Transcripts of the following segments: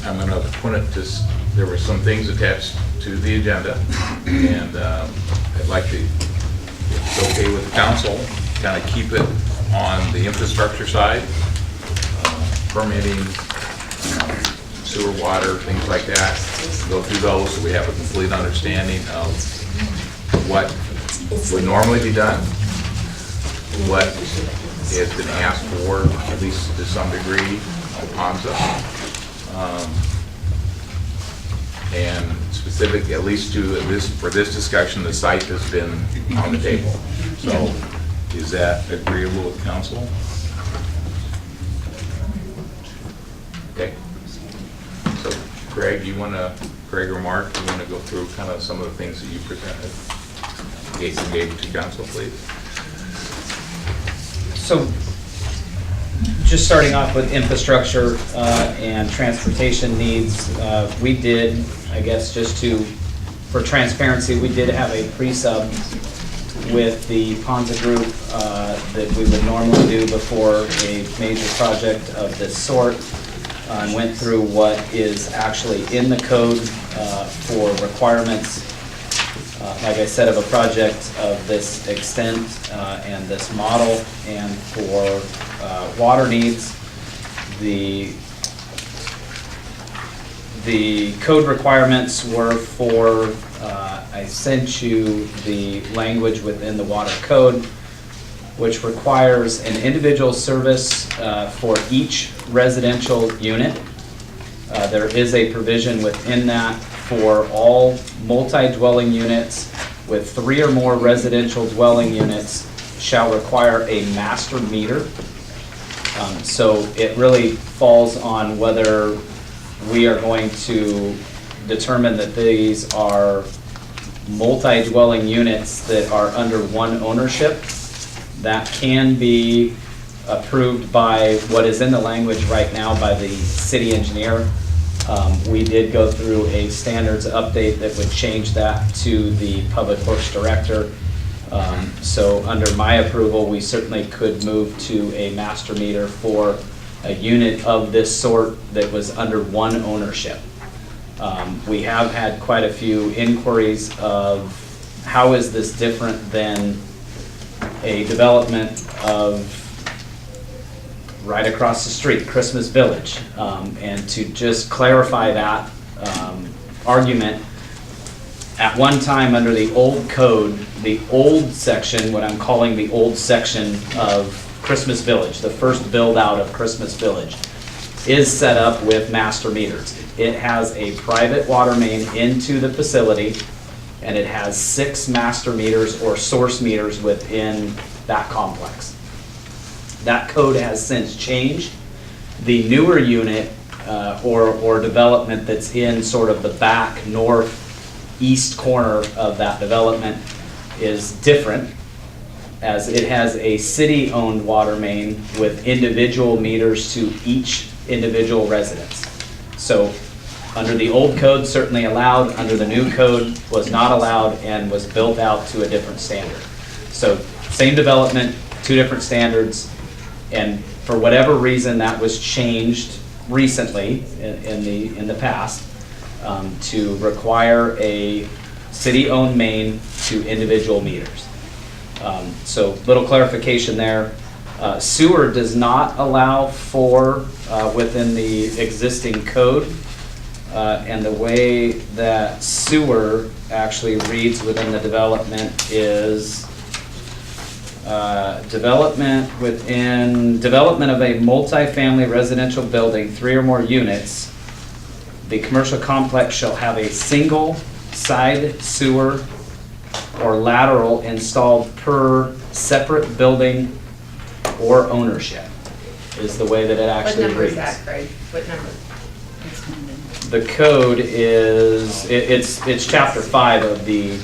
I'm going to put it to, there were some things attached to the agenda, and I'd like to, if it's okay with the council, kind of keep it on the infrastructure side, permitting, sewer, water, things like that. Go through those so we have a complete understanding of what would normally be done, what has been asked for, at least to some degree, on Ponza. And specific, at least to this, for this discussion, the site has been on the table. So is that agreeable with council? Okay. So Greg, Greg or Mark, you want to go through kind of some of the things that you presented, gave to council, please? So just starting off with infrastructure and transportation needs, we did, I guess just for transparency, we did have a pre-sub with the Ponza group that we would normally do before a major project of this sort. And went through what is actually in the code for requirements, like I said, of a project of this extent and this model, and for water needs. The code requirements were for, I sent you the language within the water code, which requires an individual service for each residential unit. There is a provision within that for all multi-dwelling units with 3 or more residential dwelling units shall require a master meter. So it really falls on whether we are going to determine that these are multi-dwelling units that are under one ownership. That can be approved by what is in the language right now by the city engineer. We did go through a standards update that would change that to the public works director. So under my approval, we certainly could move to a master meter for a unit of this sort that was under one ownership. We have had quite a few inquiries of how is this different than a development of right across the street, Christmas Village. And to just clarify that argument, at one time under the old code, the old section, what I'm calling the old section of Christmas Village, the first build out of Christmas Village, is set up with master meters. It has a private water main into the facility, and it has 6 master meters or source meters within that complex. That code has since changed. The newer unit or development that's in sort of the back northeast corner of that development is different, as it has a city-owned water main with individual meters to each individual residence. So under the old code, certainly allowed. Under the new code, was not allowed and was built out to a different standard. So same development, 2 different standards, and for whatever reason that was changed recently in the past to require a city-owned main to individual meters. So little clarification there. Sewer does not allow for within the existing code, and the way that sewer actually reads within the development is development of a multi-family residential building, 3 or more units. The commercial complex shall have a single side sewer or lateral installed per separate building or ownership, is the way that it actually reads. What number is that, Greg? What number? The code is, it's chapter 5 of the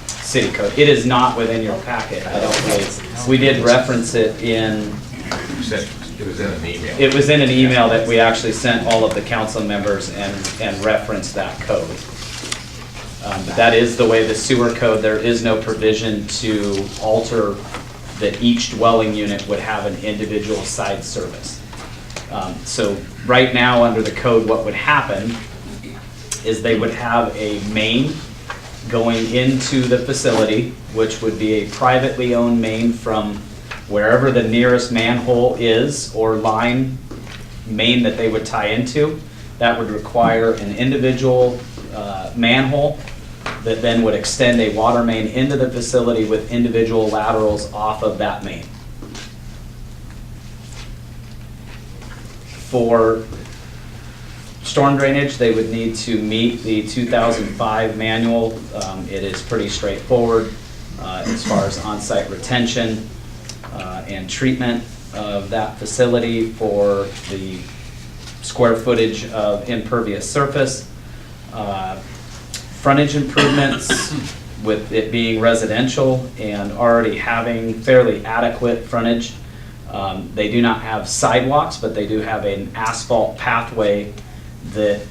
city code. It is not within your packet, I don't believe. We did reference it in. You said it was in an email. It was in an email that we actually sent all of the council members and referenced that code. But that is the way the sewer code, there is no provision to alter that each dwelling unit would have an individual side service. So right now, under the code, what would happen is they would have a main going into the facility, which would be a privately owned main from wherever the nearest manhole is or line main that they would tie into. That would require an individual manhole that then would extend a water main into the facility with individual laterals off of that main. For storm drainage, they would need to meet the 2005 manual. It is pretty straightforward as far as on-site retention and treatment of that facility for the square footage of impervious surface. Frontage improvements, with it being residential and already having fairly adequate frontage. They do not have sidewalks, but they do have an asphalt pathway that,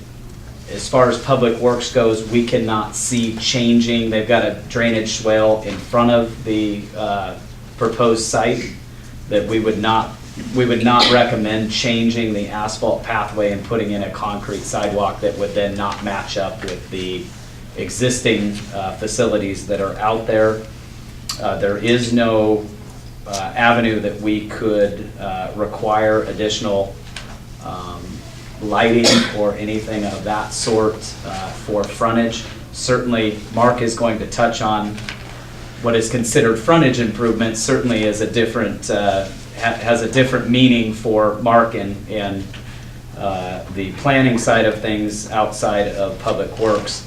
as far as public works goes, we cannot see changing. They've got a drainage swale in front of the proposed site that we would not recommend changing the asphalt pathway and putting in a concrete sidewalk that would then not match up with the existing facilities that are out there. There is no avenue that we could require additional lighting or anything of that sort for frontage. Certainly, Mark is going to touch on what is considered frontage improvements. Certainly is a different, has a different meaning for Mark and the planning side of things outside of public works.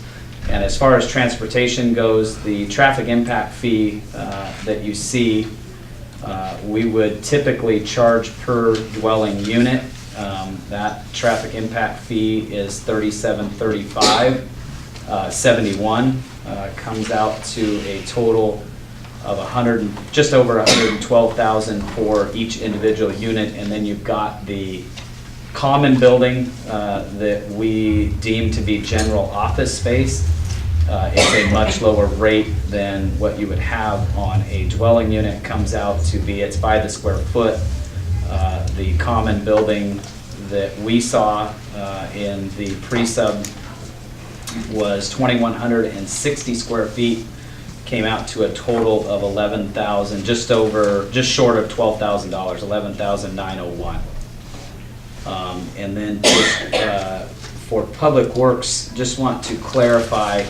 And as far as transportation goes, the traffic impact fee that you see, we would typically charge per dwelling unit. That traffic impact fee is $37.35. 71 comes out to a total of just over 112,000 for each individual unit, and then you've got the common building that we deem to be general office space. It's a much lower rate than what you would have on a dwelling unit. Comes out to be, it's by the square foot. The common building that we saw in the pre-sub was 2,160 square feet. Came out to a total of 11,000, just short of $12,000, 11,901. And then for public works, just want to clarify,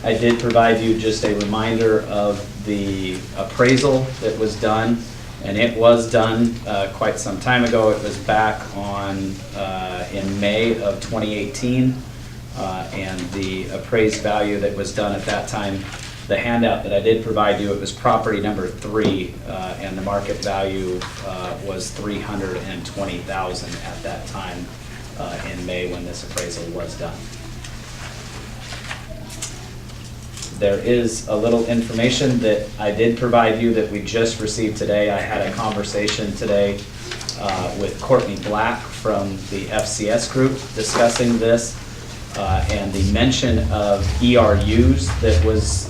I did provide you just a reminder of the appraisal that was done, and it was done quite some time ago. It was back in May of 2018, and the appraised value that was done at that time, the handout that I did provide you, it was property number 3, and the market value was $320,000 at that time in May when this appraisal was done. There is a little information that I did provide you that we just received today. I had a conversation today with Courtney Black from the FCS group discussing this. And the mention of ERUs that was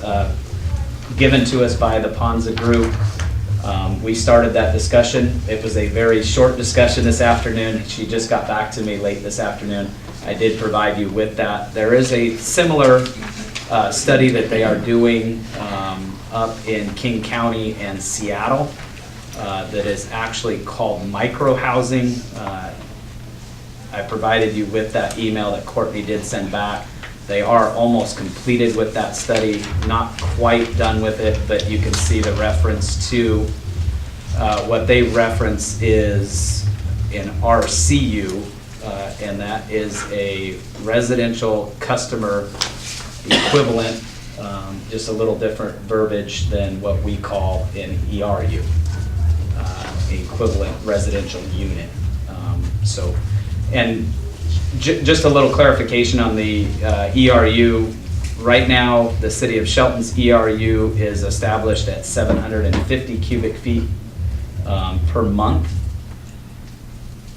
given to us by the Ponza group. We started that discussion. It was a very short discussion this afternoon. She just got back to me late this afternoon. I did provide you with that. There is a similar study that they are doing up in King County and Seattle that is actually called micro-housing. I provided you with that email that Courtney did send back. They are almost completed with that study, not quite done with it, but you can see the reference to what they reference is an RCU, and that is a residential customer equivalent, just a little different verbiage than what we call an ERU, equivalent residential unit. And just a little clarification on the ERU. Right now, the city of Shelton's ERU is established at 750 cubic feet per month.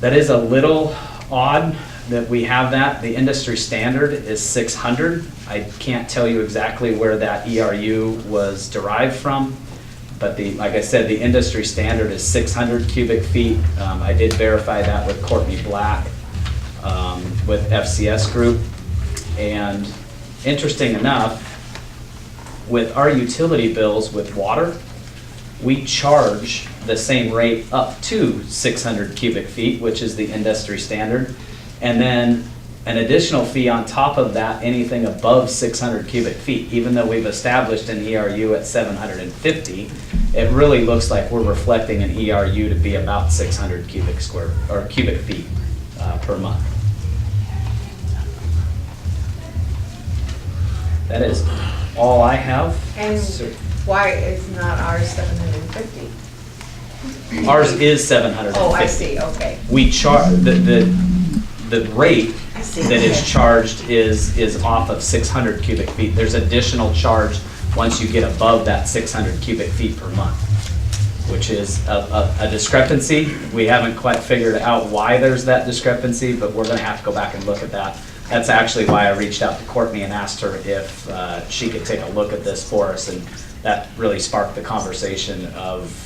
That is a little odd that we have that. The industry standard is 600. I can't tell you exactly where that ERU was derived from, But like I said, the industry standard is 600 cubic feet. I did verify that with Courtney Black, with FCS Group. And interesting enough, with our utility bills with water, we charge the same rate up to 600 cubic feet, which is the industry standard. And then an additional fee on top of that, anything above 600 cubic feet. Even though we've established an ERU at 750, it really looks like we're reflecting an ERU to be about 600 cubic feet per month. That is all I have. And So why is not ours 750? ours is 750. Oh, I see, okay. We charge, the rate I see. that is charged is off of 600 cubic feet. There's additional charge once you get above that 600 cubic feet per month, which is a discrepancy. We haven't quite figured out why there's that discrepancy, but we're gonna have to go back and look at that. That's actually why I reached out to Courtney and asked her if she could take a look at this for us, and that really sparked the conversation of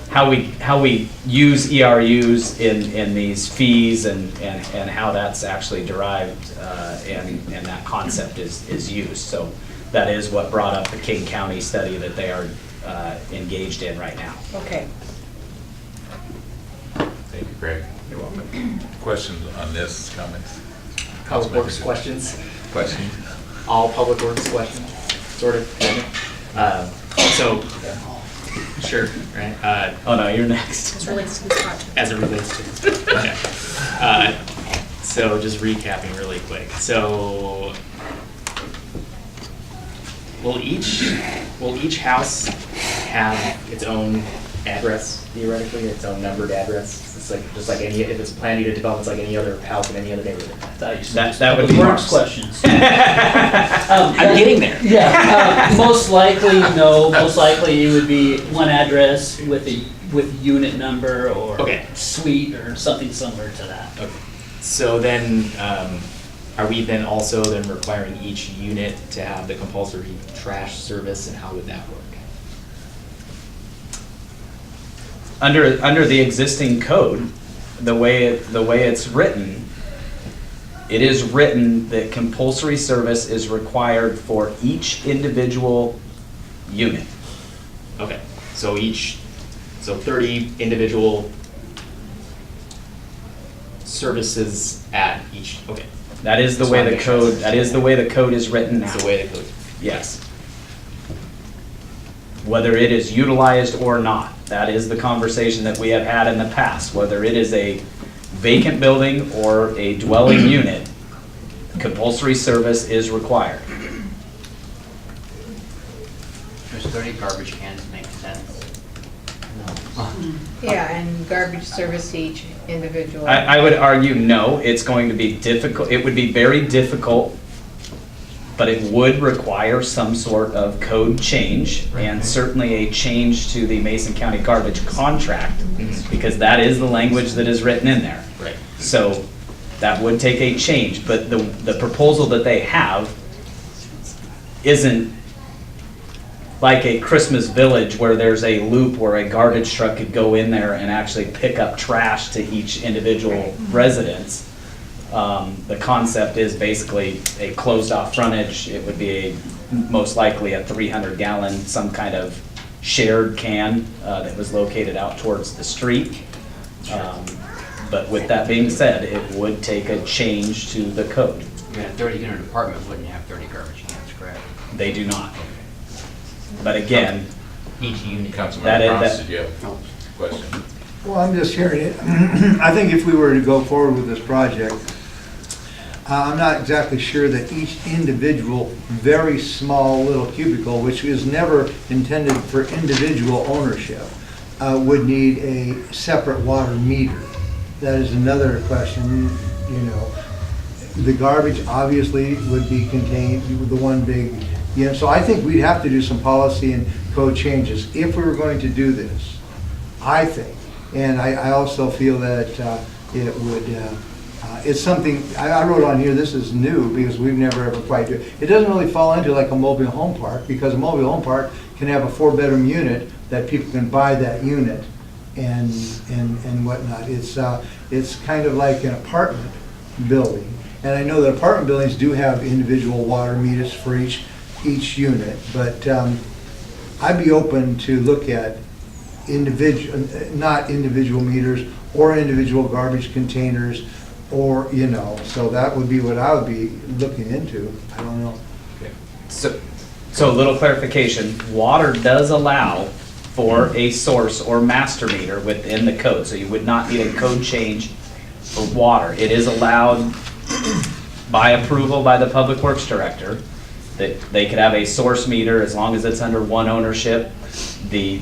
how we use ERUs in these fees and how that's actually derived and that concept is used. So that is what brought up the King County study that they are engaged in right now. Okay. Thank you, Greg. You're welcome. Questions on this, comments? Public Works questions, Questions? all Public Works questions, sort of. So, sure, right? Oh no, you're next. As relates to this project. As it relates to, okay. So just recapping really quick. So, will each house have its own address, theoretically, its own numbered address? It's like, just like any, if it's a planned unit development, it's like any other house in any other neighborhood. That would be Works Mark's. questions. I'm getting there. Yeah, most likely, no, most likely it would be one address with unit number or Okay. suite or something similar to that. Okay. So then, are we then also then requiring each unit to have the compulsory trash service, and how would that work? Under the existing code, the way it's written, it is written that compulsory service is required for each individual unit. Okay, so 30 individual services at each, okay. That is the Just way wanna the make sure I code, that is the way the code is written now. That's the way the code. Yes. Whether it is utilized or not, that is the conversation that we have had in the past. Whether it is a vacant building or a dwelling unit, compulsory service is required. There's 30 garbage cans, makes sense. Yeah, and garbage service to each individual. I would argue no, it's going to be difficult, it would be very difficult, but it would require some sort of code change, and certainly a change to the Mason County garbage contract, because that is the language that is written in there. Right. So that would take a change, but the proposal that they have isn't like a Christmas Village where there's a loop where a garbage truck could go in there and actually pick up trash to each individual residence. The concept is basically a closed off frontage. It would be most likely a 300-gallon, some kind of shared can that was located out towards the street. But with that being said, it would take a change to the code. You had a 30-unit apartment, wouldn't have 30 garbage cans, correct? They do not. But again, Each unit. That Councilmember is- Cross, did you have a question? Well, I'm just hearing it. I think if we were to go forward with this project, I'm not exactly sure that each individual, very small little cubicle, which is never intended for individual ownership, would need a separate water meter. That is another question, you know. The garbage obviously would be contained with the one big, so I think we'd have to do some policy and code changes if we were going to do this, I think. And I also feel that it would, it's something, I wrote on here, this is new because we've never ever quite do it. It doesn't really fall into like a mobile home park, because a mobile home park, can have a 4-bedroom unit, that people can buy that unit and whatnot. It's kind of like an apartment building. And I know that apartment buildings do have individual water meters for each unit, but I'd be open to look at not individual meters or individual garbage containers, or, so that would be what I would be looking into. I don't know. So a little clarification, water does allow for a source or master meter within the code, so you would not need a code change for water. It is allowed by approval by the Public Works Director that they could have a source meter as long as it's under one ownership. The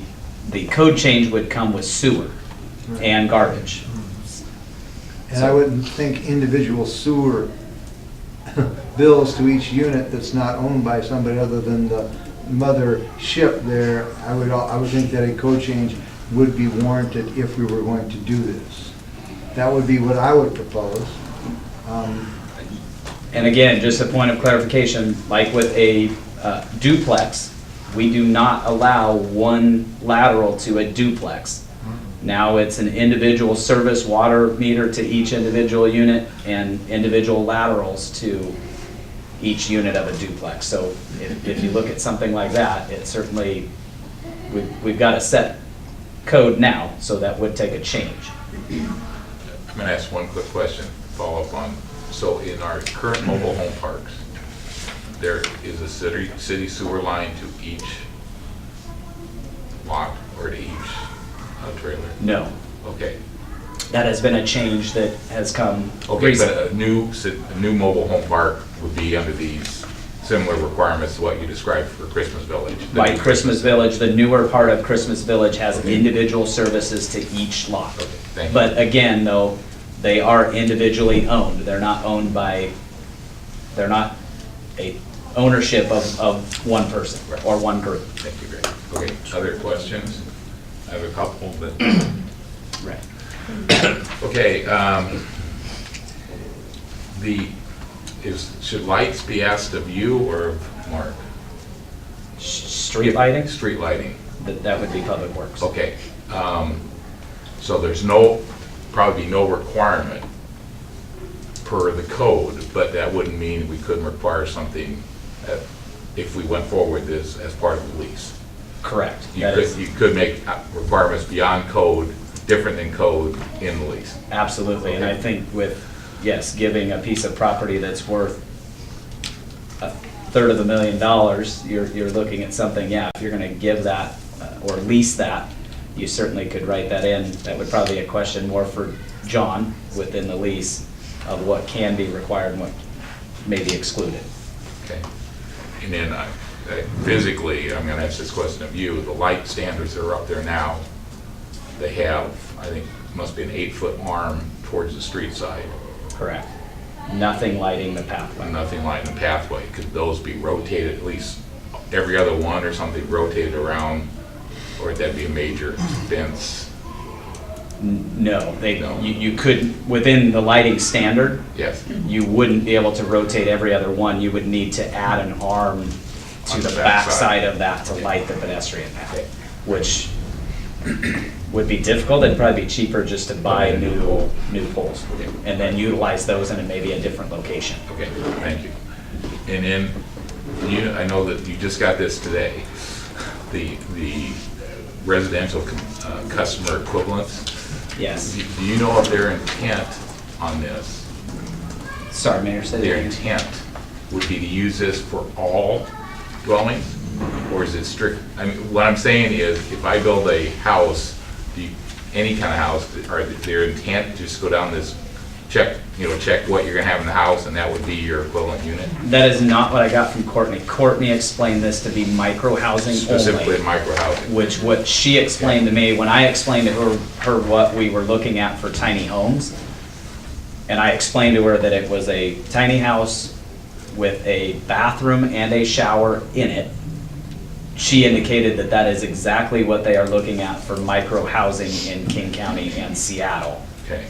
code change would come with sewer and garbage. And I wouldn't think individual sewer bills to each unit that's not owned by somebody other than the mothership there, I would think that a code change would be warranted if we were going to do this. That would be what I would propose. And again, just a point of clarification, like with a duplex, we do not allow one lateral to a duplex. Now it's an individual service water meter to each individual unit and individual laterals to each unit of a duplex. So if you look at something like that, it certainly, we've got a set code now, so that would take a change. I'm gonna ask one quick question, follow up on, so in our current mobile home parks, there is a city sewer line to each lot or to each trailer? No, Okay. that has been a change that has come Okay, recently. but a new mobile home park would be under these similar requirements to what you described for Christmas Village. the Like new Christmas Village, the newer part of Christmas Village has individual services to each lot. Okay, thank you. But again, though, they are individually owned. They're not owned by, they're not a ownership of one person or one group. Thank you, Greg. Okay, other questions? I have a couple, but, Right. okay, should lights be asked of you or of Mark? Street lighting, Street lighting, that would be Public Works. okay. So there's probably no requirement per the code, but that wouldn't mean we couldn't require something if we went forward this as part of the lease. Correct. You could make requirements beyond code, different than code in the lease. Absolutely, and I think with, yes, giving a piece of property that's worth $250,000, you're looking at something, yeah, if you're gonna give that or lease that, you certainly could write that in. That would probably be a question more for John within the lease of what can be required and what may be excluded. Okay. And then physically, I'm gonna ask this question of you, the light standards that are up there now, they have, I think, must be an 8-foot arm towards the street side, Correct. Nothing lighting the pathway. nothing lighting the pathway. Could those be rotated, at least every other one or something rotated around, or would that be a major expense? No, No. you could, within the lighting standard, Yes. you wouldn't be able to rotate every other one. You would need to add an arm to On the the back backside. side of that to light the pedestrian path, which would be difficult. It'd probably be cheaper just to buy new poles and then utilize those in maybe a different location. Okay, thank you. And then, I know that you just got this today, the residential customer equivalents. Yes. Do you know if their intent on this, Sorry, Mayor, say that their again. intent would be to use this for all dwellings? Or is it strict, I mean, what I'm saying is, if I build a house, any kind of house, or their intent to just go down this, check what you're gonna have in the house, and that would be your equivalent unit? That is not what I got from Courtney. Courtney explained this to be micro-housing Specifically only. micro-housing? Which what she explained to me, when I explained to her what we were looking at for tiny homes, and I explained to her that it was a tiny house with a bathroom and a shower in it, she indicated that that is exactly what they are looking at for micro-housing in King County and Seattle. Okay.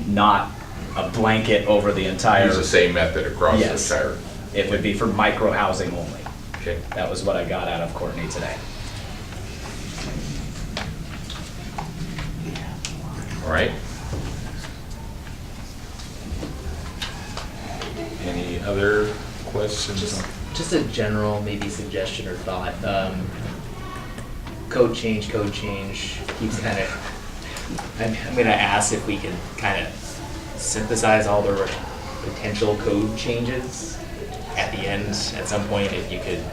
Not a blanket over the entire. Use the same method across the Yes. entire, It would be for micro-housing only. okay. That was what I got out of Courtney today. All right. Any other questions? Just a general maybe suggestion or thought. Code change keeps kind of, I'm gonna ask if we can kind of synthesize all the potential code changes at the end at some point, if you could,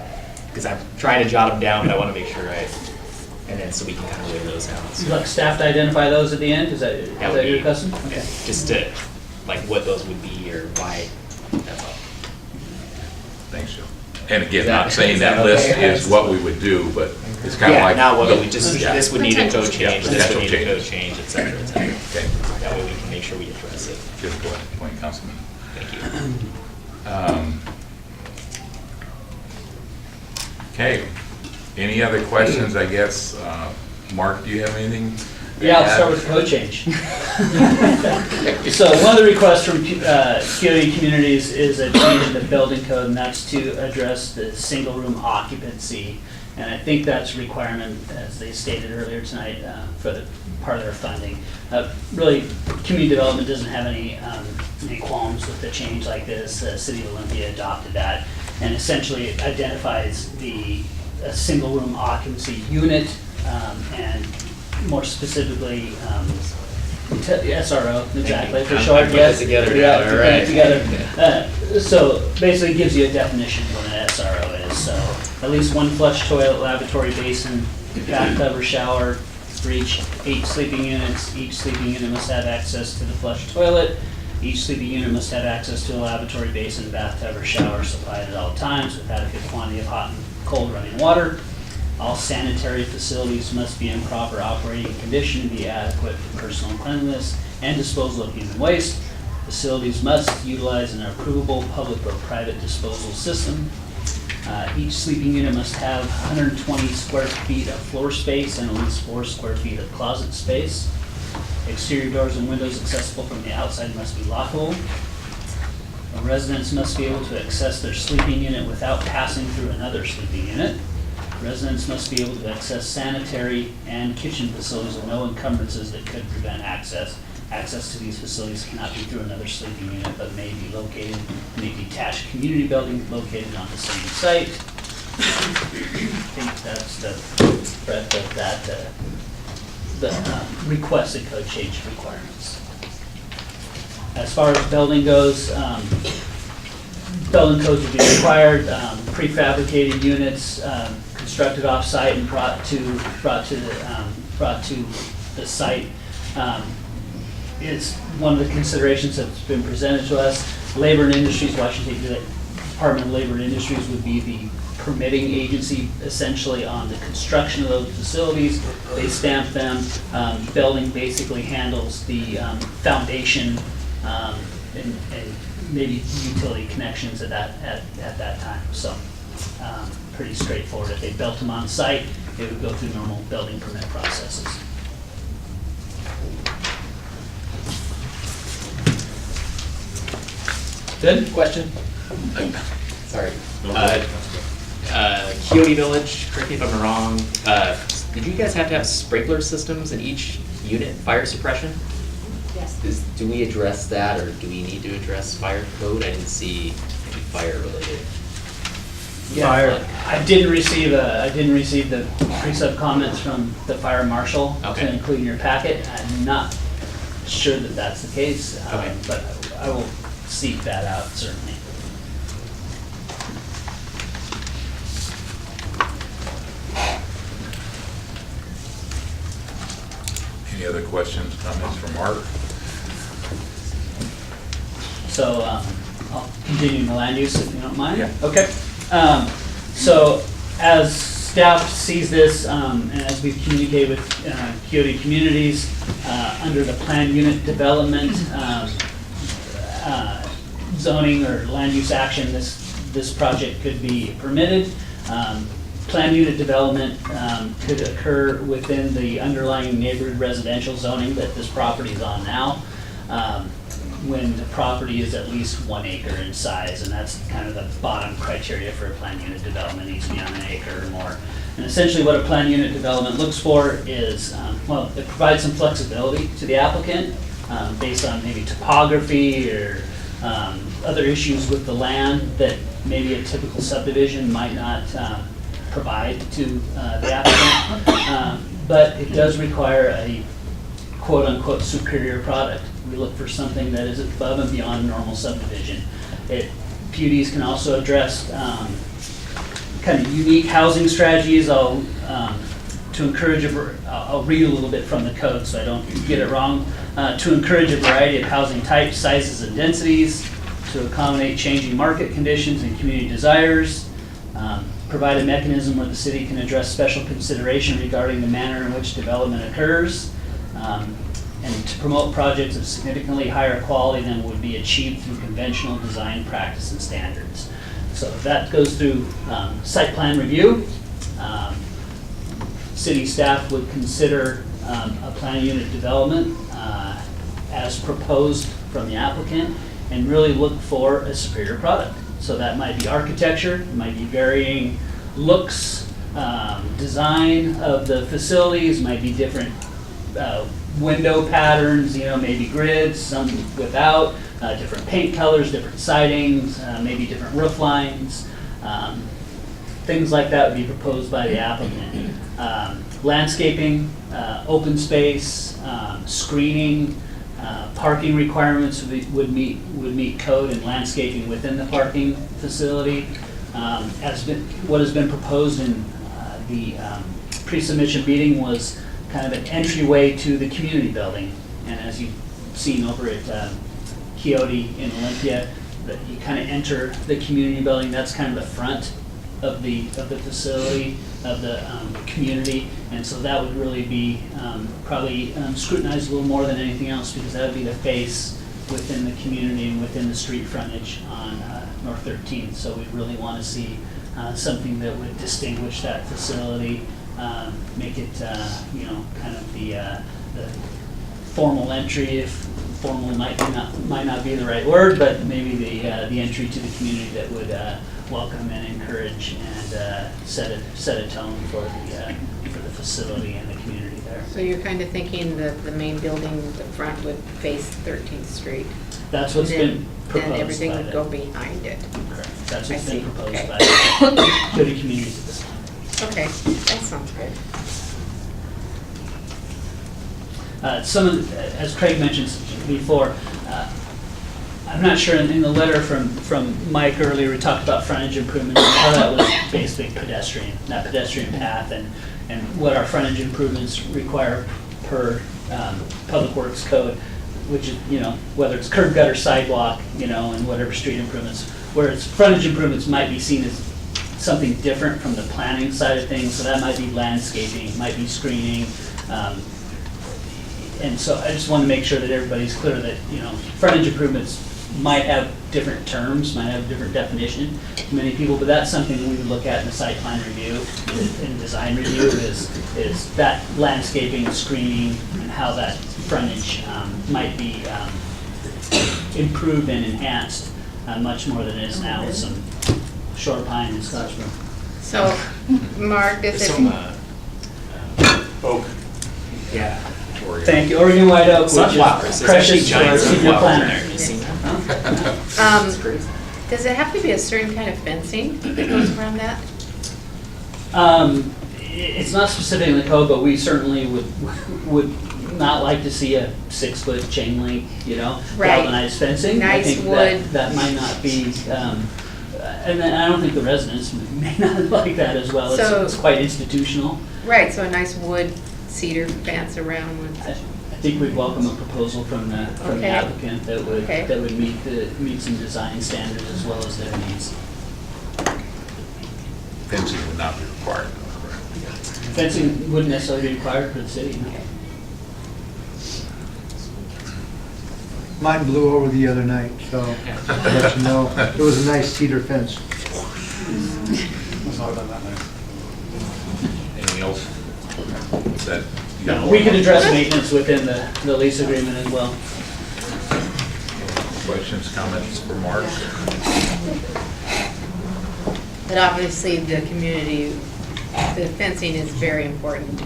because I'm trying to jot them down, but I want to make sure and then so we can kind of lay those out. You'd like staff to identify those at the end? Is that would your be- custom? yeah, Okay. just to, like, what those would be or why, that's all. Thanks, Joe. And again, Is that- not saying is that that list okay? is what we would do, but it's kind of Yeah, like. not what we just, Yeah. this would need a code Yeah, change, this would need a potential code change, et cetera, et cetera. Okay, That way we can make sure we address it. good point, Councilman. Thank you. Okay, any other questions, I guess? Mark, do you have anything? to Yeah, I'll add? start with code change. So one of the requests from Coyote Communities is a change in the building code, and that's to address the single room occupancy. And I think that's a requirement, as they stated earlier tonight, for the part of their funding. Really, community development doesn't have any qualms with the change like this. City of Olympia adopted that, and essentially it identifies the single room occupancy unit, and more specifically, SRO, exactly, for I'm short, putting yes. it together Yeah, now, to put all it right. together. So basically it gives you a definition of what an SRO is. So at least one flush toilet, lavatory basin, bathtub or shower for each 8 sleeping units. Each sleeping unit must have access to the flush toilet. Each sleeping unit must have access to a lavatory basin, bathtub or shower supplied at all times with adequate quantity of hot and cold running water. All sanitary facilities must be in proper operating condition and be adequate for personal cleanliness and disposal of human waste. Facilities must utilize an approvable public or private disposal system. Each sleeping unit must have 120 square feet of floor space and at least 4 square feet of closet space. Exterior doors and windows accessible from the outside must be lockable. Residents must be able to access their sleeping unit without passing through another sleeping unit. Residents must be able to access sanitary and kitchen facilities with no encumbrances that could prevent access. Access to these facilities cannot be through another sleeping unit, but may be located in a detached community building located on the same site. I think that's the breadth of that, the requested code change requirements. As far as building goes, building codes would be required, prefabricated units, constructed off-site and brought to the site. Is one of the considerations that's been presented to us. Labor and Industries, Washington Department of Labor and Industries would be the permitting agency essentially on the construction of those facilities. They stamp them. Building basically handles the foundation and maybe utility connections at that time. So pretty straightforward. If they built them on site, it would go through normal building permit processes. Good? Question? Sorry. Coyote Village, correct me if I'm wrong, did you guys have to have sprinkler systems in each unit, fire suppression? Yes. Do we address that, or do we need to address fire code? I didn't see any fire related. Yeah, I didn't receive the pre-sub comments from the fire marshal Okay. to include in your packet. I'm not sure that that's the case, Okay. but I will seek that out certainly. Any other questions, comments from Mark? So I'll continue in the land use if you don't mind. Yeah. Okay. So as staff sees this, and as we've communicated with Coyote Communities, under the planned unit development zoning or land use action, this project could be permitted. Planned unit development could occur within the underlying neighborhood residential zoning that this property is on now, when the property is at least 1 acre in size, and that's kind of the bottom criteria for a planned unit development, needs to be on 1 acre or more. And essentially what a plan unit development looks for is, well, it provides some flexibility to the applicant based on maybe topography or other issues with the land that maybe a typical subdivision might not provide to the applicant. But it does require a quote-unquote superior product. We look for something that is above and beyond normal subdivision. PUDs can also address kind of unique housing strategies. I'll read a little bit from the code so I don't get it wrong. To encourage a variety of housing types, sizes, and densities, to accommodate changing market conditions and community desires, provide a mechanism where the city can address special consideration regarding the manner in which development occurs, and to promote projects of significantly higher quality than would be achieved through conventional design practice and standards. So that goes through site plan review. City staff would consider a plan unit development as proposed from the applicant and really look for a superior product. So that might be architecture, it might be varying looks, design of the facilities, might be different window patterns, maybe grids, some without, different paint colors, different sidings, maybe different roof lines. Things like that would be proposed by the applicant. Landscaping, open space, screening, parking requirements would meet code and landscaping within the parking facility. What has been proposed in the pre-submission meeting was kind of an entryway to the community building. And as you've seen over at Quixote in Olympia, that you kind of enter the community building, that's kind of the front of the facility, of the community. And so that would really be probably scrutinized a little more than anything else, because that would be the face within the community and within the street frontage on North 13th. So we'd really want to see something that would distinguish that facility, make it, kind of the formal entry, if formal might not be the right word, but maybe the entry to the community that would welcome and encourage and set a tone for the facility and the community there. So you're kind of thinking that the main building, the front would face 13th Street? That's what's been proposed And everything by would the- go behind it? Correct. That's I what's see. been proposed Okay. by the community at this time. Okay, that sounds good. As Craig mentioned before, I'm not sure, in the letter from Mike earlier, we talked about frontage improvements, and how that was basically pedestrian, that pedestrian path, and what our frontage improvements require per Public Works Code, which is, whether it's curb, gutter, sidewalk, and whatever street improvements, whereas frontage improvements might be seen as something different from the planning side of things, so that might be landscaping, might be screening. And so I just want to make sure that everybody's clear that, frontage improvements might have different terms, might have a different definition to many people, but that's something we would look at in the site plan review, in design review, is that landscaping, screening, and how that frontage might be improved and enhanced much more than it is now with some shore pine and Scotchbrook. So, Mark, There's does some, it, oak. Yeah. Thank you, Oregon White Oak, which Sunflowers, is there's actually precious to giant our senior sunflowers in there, planner. have you seen that? It's crazy. does it have to be a certain kind of fencing that goes around that? It's not specific in the code, but we certainly would not like to see a 6-foot chain link, Right. galvanized fencing. I Nice think wood. that might not be, and then I don't think the residents may not like that as well. So- It's quite institutional. Right, so a nice wood cedar fence around I with, think we'd welcome a proposal from the Okay. applicant that would Okay. meet some design standards as well as their needs. Fencing would not be required, though, correct? Fencing wouldn't necessarily be required for the city, no. Mine blew over the other night, so I'll let you know. It was a nice cedar fence. Anything else? That you got No, more we can on? address maintenance within the lease agreement as well. Questions, comments for Mark? but obviously the community the fencing is very important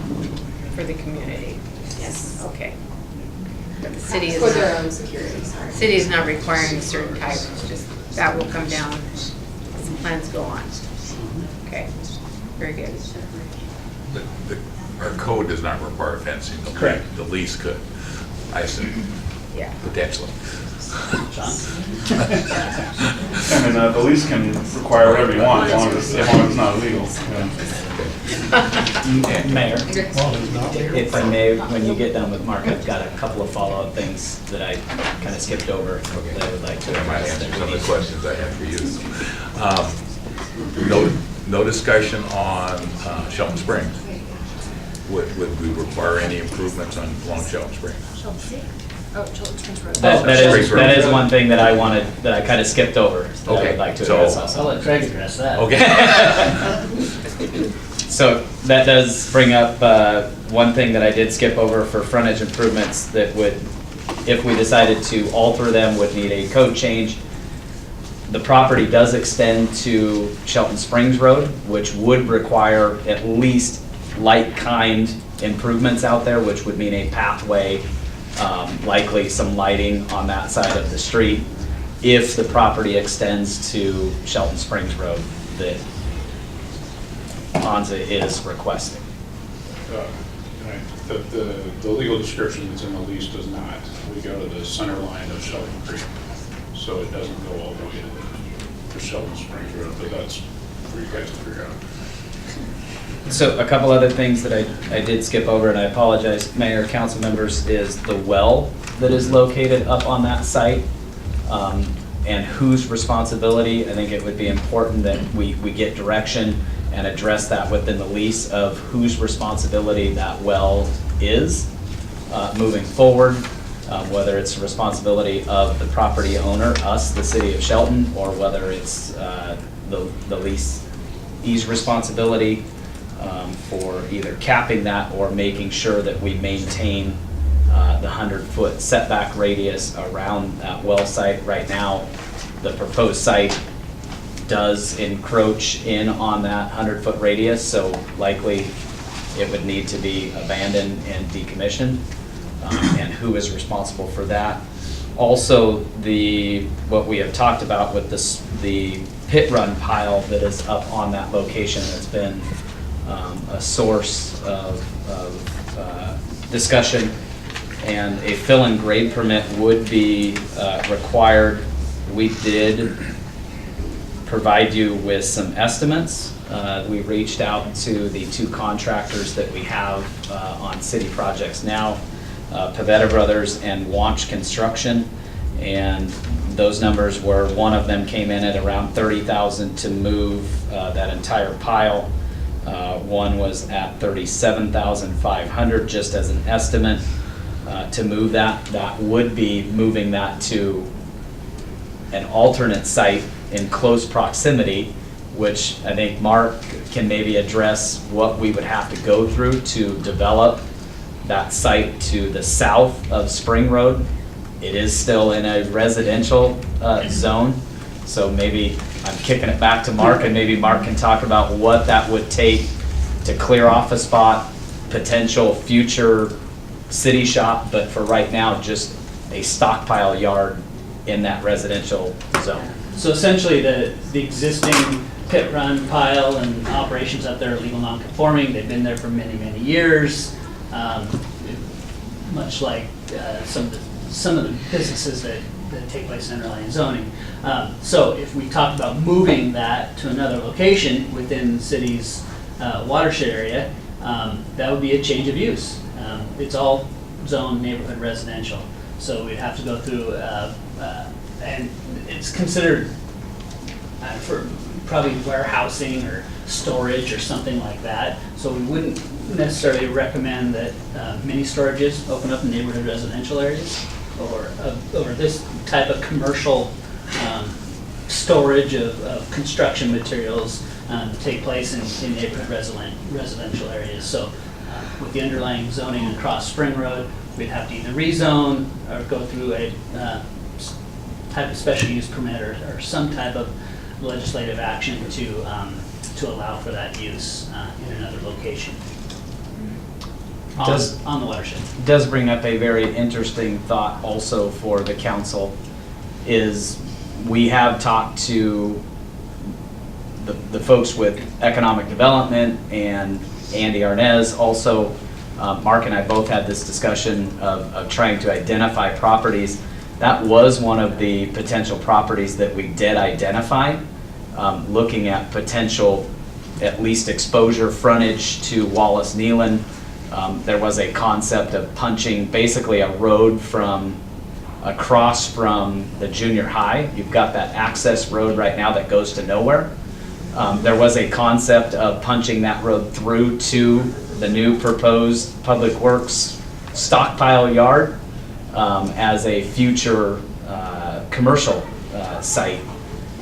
for the community. Yes. Okay. But the city is For their not, own security, sorry. city is not requiring a certain type, it's just, that will come down as the plans go on. Okay, very good. Our code does not require fencing. Correct. The lease could, I assume, Yeah. potentially. John? I mean, the lease can require whatever you want, as long as it's not illegal. Yeah. Mayor, if I may, when you get done with Mark, I've got a couple of follow-up things that I kind of skipped over that I would like to I might address. answer some of the questions I have for you. No discussion on Shelton Springs. Would we require any improvements along Shelton Springs? Shelton City? Oh, Shelton Springs Road. That is one thing that I kind of skipped over, that I Okay, would like to so- address I'll also. let Craig address that. Okay. So that does bring up one thing that I did skip over for frontage improvements that would, if we decided to alter them, would need a code change. The property does extend to Shelton Springs Road, which would require at least like-kind improvements out there, which would mean a pathway, likely some lighting on that side of the street, if the property extends to Shelton Springs Road that Hansa is requesting. Right. The legal description that's in the lease does not. We go to the center line of Shelton Creek, so it doesn't go all the way to Shelton Springs Road, but that's for you guys to figure out. So a couple other things that I did skip over, and I apologize, Mayor, council members, is the well that is located up on that site, and whose responsibility. I think it would be important that we get direction and address that within the lease of whose responsibility that well is moving forward, whether it's the responsibility of the property owner, us, the city of Shelton, or whether it's the leasee's responsibility for either capping that or making sure that we maintain the 100-foot setback radius around that well site. Right now, the proposed site does encroach in on that 100-foot radius, so likely it would need to be abandoned and decommissioned, and who is responsible for that. Also, what we have talked about with the pit run pile that is up on that location that's been a source of discussion, and a fill and grade permit would be required. We did provide you with some estimates. We reached out to the two contractors that we have on city projects now, Pavetta Brothers and Wanch Construction, and those numbers were, one of them came in at around $30,000 to move that entire pile. One was at $37,500 just as an estimate to move that. That would be moving that to an alternate site in close proximity, which I think Mark can maybe address what we would have to go through to develop that site to the south of Spring Road. It is still in a residential zone, so maybe I'm kicking it back to Mark, and maybe Mark can talk about what that would take to clear off a spot, potential future city shop, but for right now, just a stockpile yard in that residential zone. So essentially, the existing pit run pile and operations up there are legal non-conforming. They've been there for many, many years. Much like some of the businesses that take place in underlying zoning. So if we talked about moving that to another location within the city's watershed area, that would be a change of use. It's all zoned neighborhood residential. So we'd have to go through, and it's considered for probably warehousing or storage or something like that. So we wouldn't necessarily recommend that mini storages open up in neighborhood residential areas, or this type of commercial storage of construction materials take place in neighborhood residential areas. So with the underlying zoning across Spring Road, we'd have to either rezone or go through a type of special use permit or some type of legislative action to to allow for that use in another location. Does- On the watershed. Does bring up a very interesting thought also for the council, is we have talked to the folks with economic development and Andy Arnez also. Mark and I both had this discussion of trying to identify properties. That was one of the potential properties that we did identify, looking at potential, at least exposure frontage to Wallace Nealon. There was a concept of punching basically a road from across from the junior high. You've got that access road right now that goes to nowhere. There was a concept of punching that road through to the new proposed Public Works stockpile yard as a future commercial site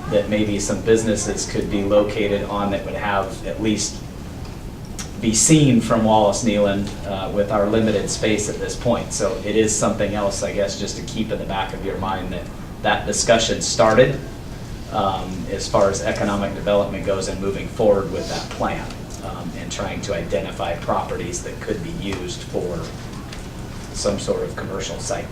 that maybe some businesses could be located on that would have at least be seen from Wallace Nealon with our limited space at this point. So it is something else, I guess, just to keep in the back of your mind that that discussion started as far as economic development goes and moving forward with that plan and trying to identify properties that could be used for some sort of commercial site.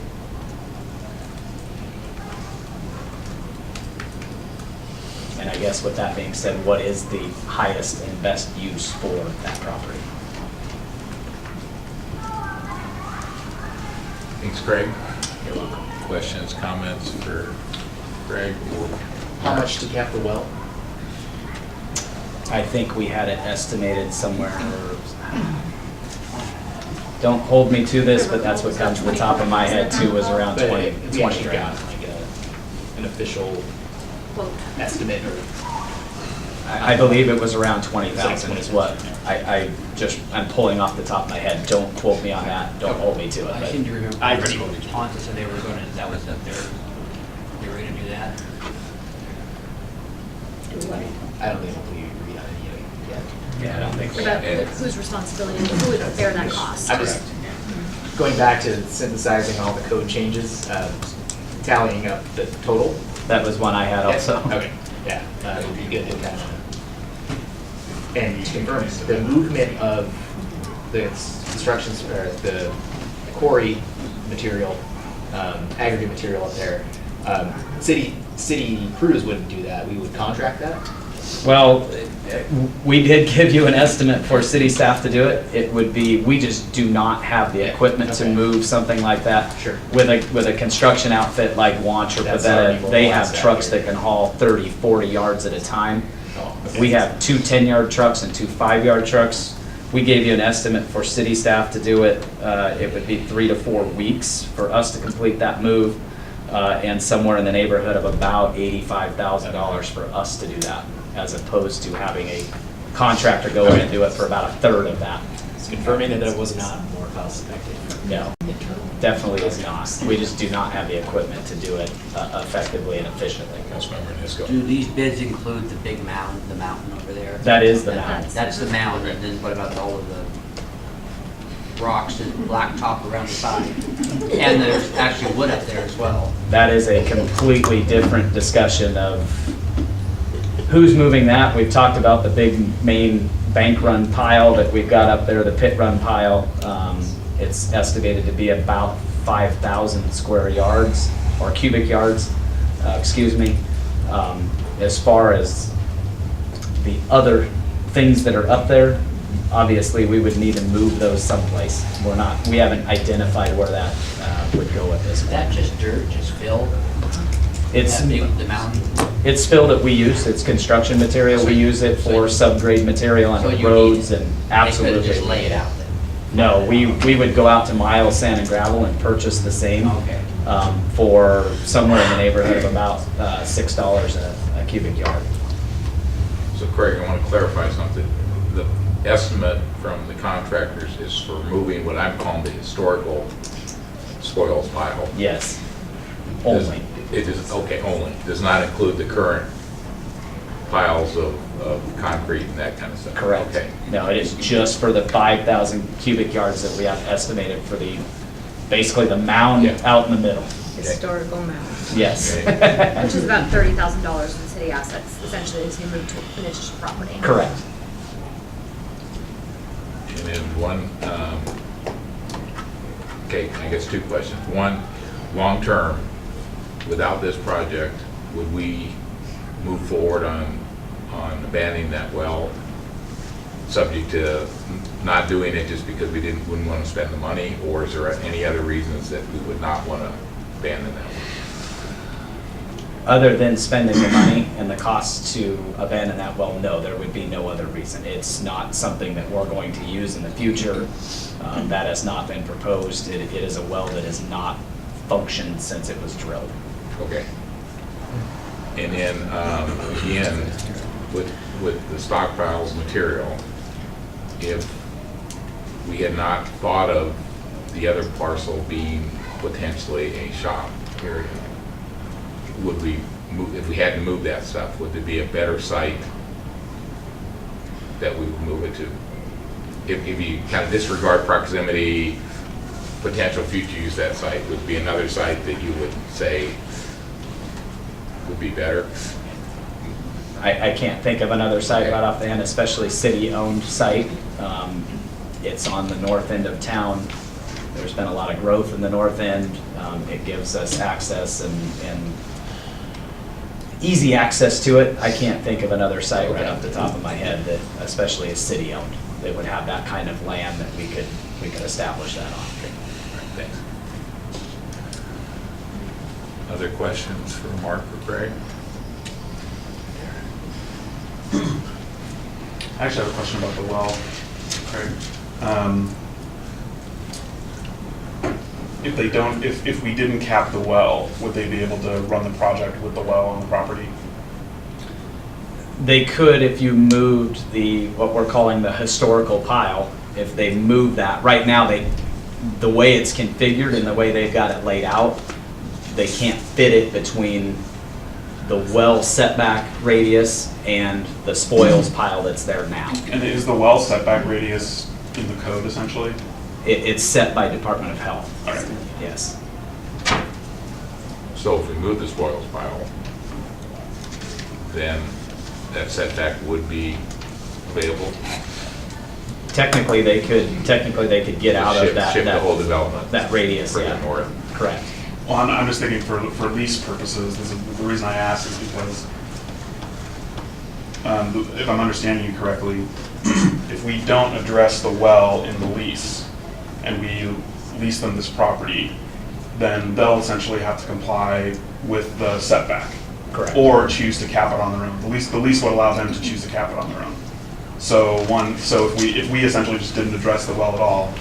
And I guess with that being said, what is the highest and best use for that property? Thanks, Craig. You're welcome. Questions, comments for Craig? How much to cap the well? I think we had it estimated somewhere, don't hold me to this, but that's what comes to the top of my head too, was around But 20 if we actually grand. got like an official estimate or. I believe it was around 20,000 is what Okay. I'm pulling off the top of my head. Don't quote me on that. Don't hold me to it. I but- seem to remember, I Pontus pretty- said they were gonna, that was up there, they were gonna do that. I don't think we agreed on any of it yet. Yeah, I don't think we About And- whose responsibility, who would bear that cost? I'm just going back to synthesizing all the code changes, tallying up the total. That was one I had also. Okay, yeah, it would be good to kind of, and to confirm, the movement of the construction, or the quarry material, aggregate material up there, city crews wouldn't do that, we would contract that? Well, we did give you an estimate for city staff to do it. It would be, we just do not have the equipment to Okay. move something like that. Sure. With a construction outfit like Wanch or That's already Pavetta, more they or have less trucks that accurate. can haul 30, 40 yards at a time. Oh, okay. We have 2 10-yard trucks and 2 5-yard trucks. We gave you an estimate for city staff to do it. It would be 3 to 4 weeks for us to complete that move, and somewhere in the neighborhood of about $85,000 for us to do that, as opposed to having a contractor go in and do it for about a third of that. It's confirming that it was not more cost effective. No, definitely is not. We just do not have the equipment to do it effectively and efficiently. Councilmember Nisco. Do these bids include the big mound, the mountain over there? That is the mound. That's the mound, and then what about all of the rocks and blacktop around the side? And there's actually wood up there as well. That is a completely different discussion of who's moving that. We've talked about the big main bank run pile that we've got up there, the pit run pile. It's estimated to be about 5,000 square yards, or cubic yards, excuse me. As far as the other things that are up there, obviously we would need to move those someplace. We haven't identified where that would go at this Is that point. just dirt, just fill? It's, That big, the mountain? it's fill that we use, it's construction material. We use it for subgrade material on So the you roads need- and They absolutely. couldn't just lay it out then? No, we would go out to Miles Sand and Gravel and purchase the same Okay. for somewhere in the neighborhood of about $6 a cubic yard. So Craig, I want to clarify something. The estimate from the contractors is for moving what I'm calling the historical spoils pile. Yes, only. It is, okay, only. Does not include the current piles of concrete and that kind of stuff. Correct. Okay. No, it is just for the 5,000 cubic yards that we have estimated for basically the mound Yeah. out in the middle. Historical mound. Yes. Which is about $30,000 in city assets, essentially, as you move to finished property. Correct. And then one, okay, I guess two questions. One, long-term, without this project, would we move forward on abandoning that well, subject to not doing it just because we wouldn't want to spend the money, or is there any other reasons that we would not want to abandon that one? Other than spending the money and the cost to abandon that well, no, there would be no other reason. It's not something that we're going to use in the future. That has not been proposed. It is a well that has not functioned since it was drilled. Okay. And then, again, with the stockpiles material, if we had not thought of the other parcel being potentially a shop area, would we move, if we had to move that stuff, would there be a better site that we would move it to? If you kind of disregard proximity, potential future use, that site would be another site that you would say would be better? I can't think of another site right off the hand, especially city-owned site. It's on the north end of town. There's been a lot of growth in the north end. It gives us access and easy access to it. I can't think of another site right off the top of my head that, especially is city-owned, that would have that kind of land that we could establish that on. Thanks. Other questions for Mark or Greg? I actually have a question about the well, Craig. If we didn't cap the well, would they be able to run the project with the well on the property? They could if you moved what we're calling the historical pile. If they move that, right now the way it's configured and the way they've got it laid out, they can't fit it between the well setback radius and the spoils pile that's there now. And is the well setback radius in the code essentially? It's set by Department of Health. All right. Yes. So if we move the spoils pile, then that setback would be available? Technically, they could get out of that. Shift the whole development. That radius, further yeah. north. Correct. Well, I'm just thinking for lease purposes, the reason I ask is because if I'm understanding you correctly, if we don't address the well in the lease and we lease them this property, then they'll essentially have to comply with the setback. Correct. Or choose to cap it on their own. The lease would allow them to choose to cap it on their own. So if we essentially just didn't address the well at all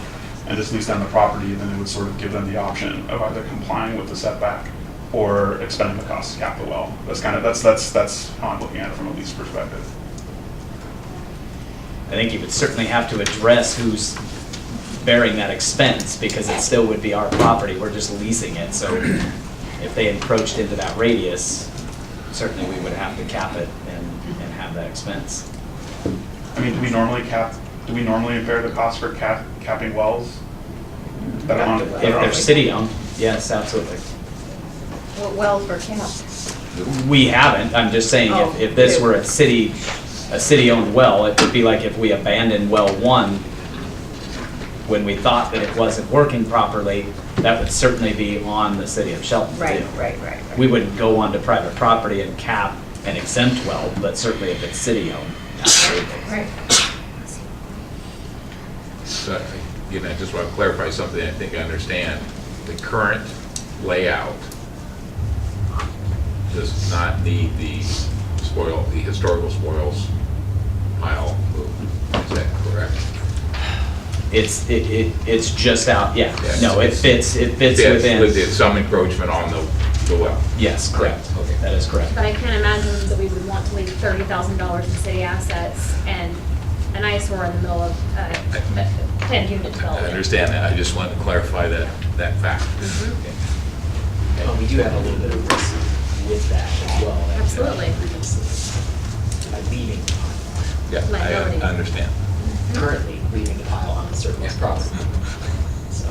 and just leased them the property, then it would sort of give them the option of either complying with the setback or expending the cost to cap the well. That's how I'm looking at it from a lease perspective. I think you would certainly have to address who's bearing that expense, because it still would be our property. We're just leasing it. So if they encroached into that radius, certainly we would have to cap it and have that expense. I mean, do we normally bear the cost for capping wells? If they're city-owned, yes, absolutely. What wells were capped? We haven't. I'm just saying, Oh, if this okay. were a city-owned well, it would be like if we abandoned well 1 when we thought that it wasn't working properly. That would certainly be on the city of Shelton. Right, too. right. We wouldn't go onto private property and cap an exempt well, but certainly if it's city-owned, absolutely. Right. So, again, I just want to clarify something I think I understand. The current layout does not need the historical spoils pile moved. Is that correct? It's just out, yeah. Yeah, No, it fits within. With some encroachment on the well. Yes, correct. Okay. That is correct. But I can't imagine that we would want to leave $30,000 in city assets and an eyesore in the middle of planned unit I development. understand that. I just wanted to clarify that fact. Well, we do have a little bit of risk with that as well. Absolutely. By leaving the pile, Yeah, Liability. I understand. currently leaving the pile on the surplus property. So,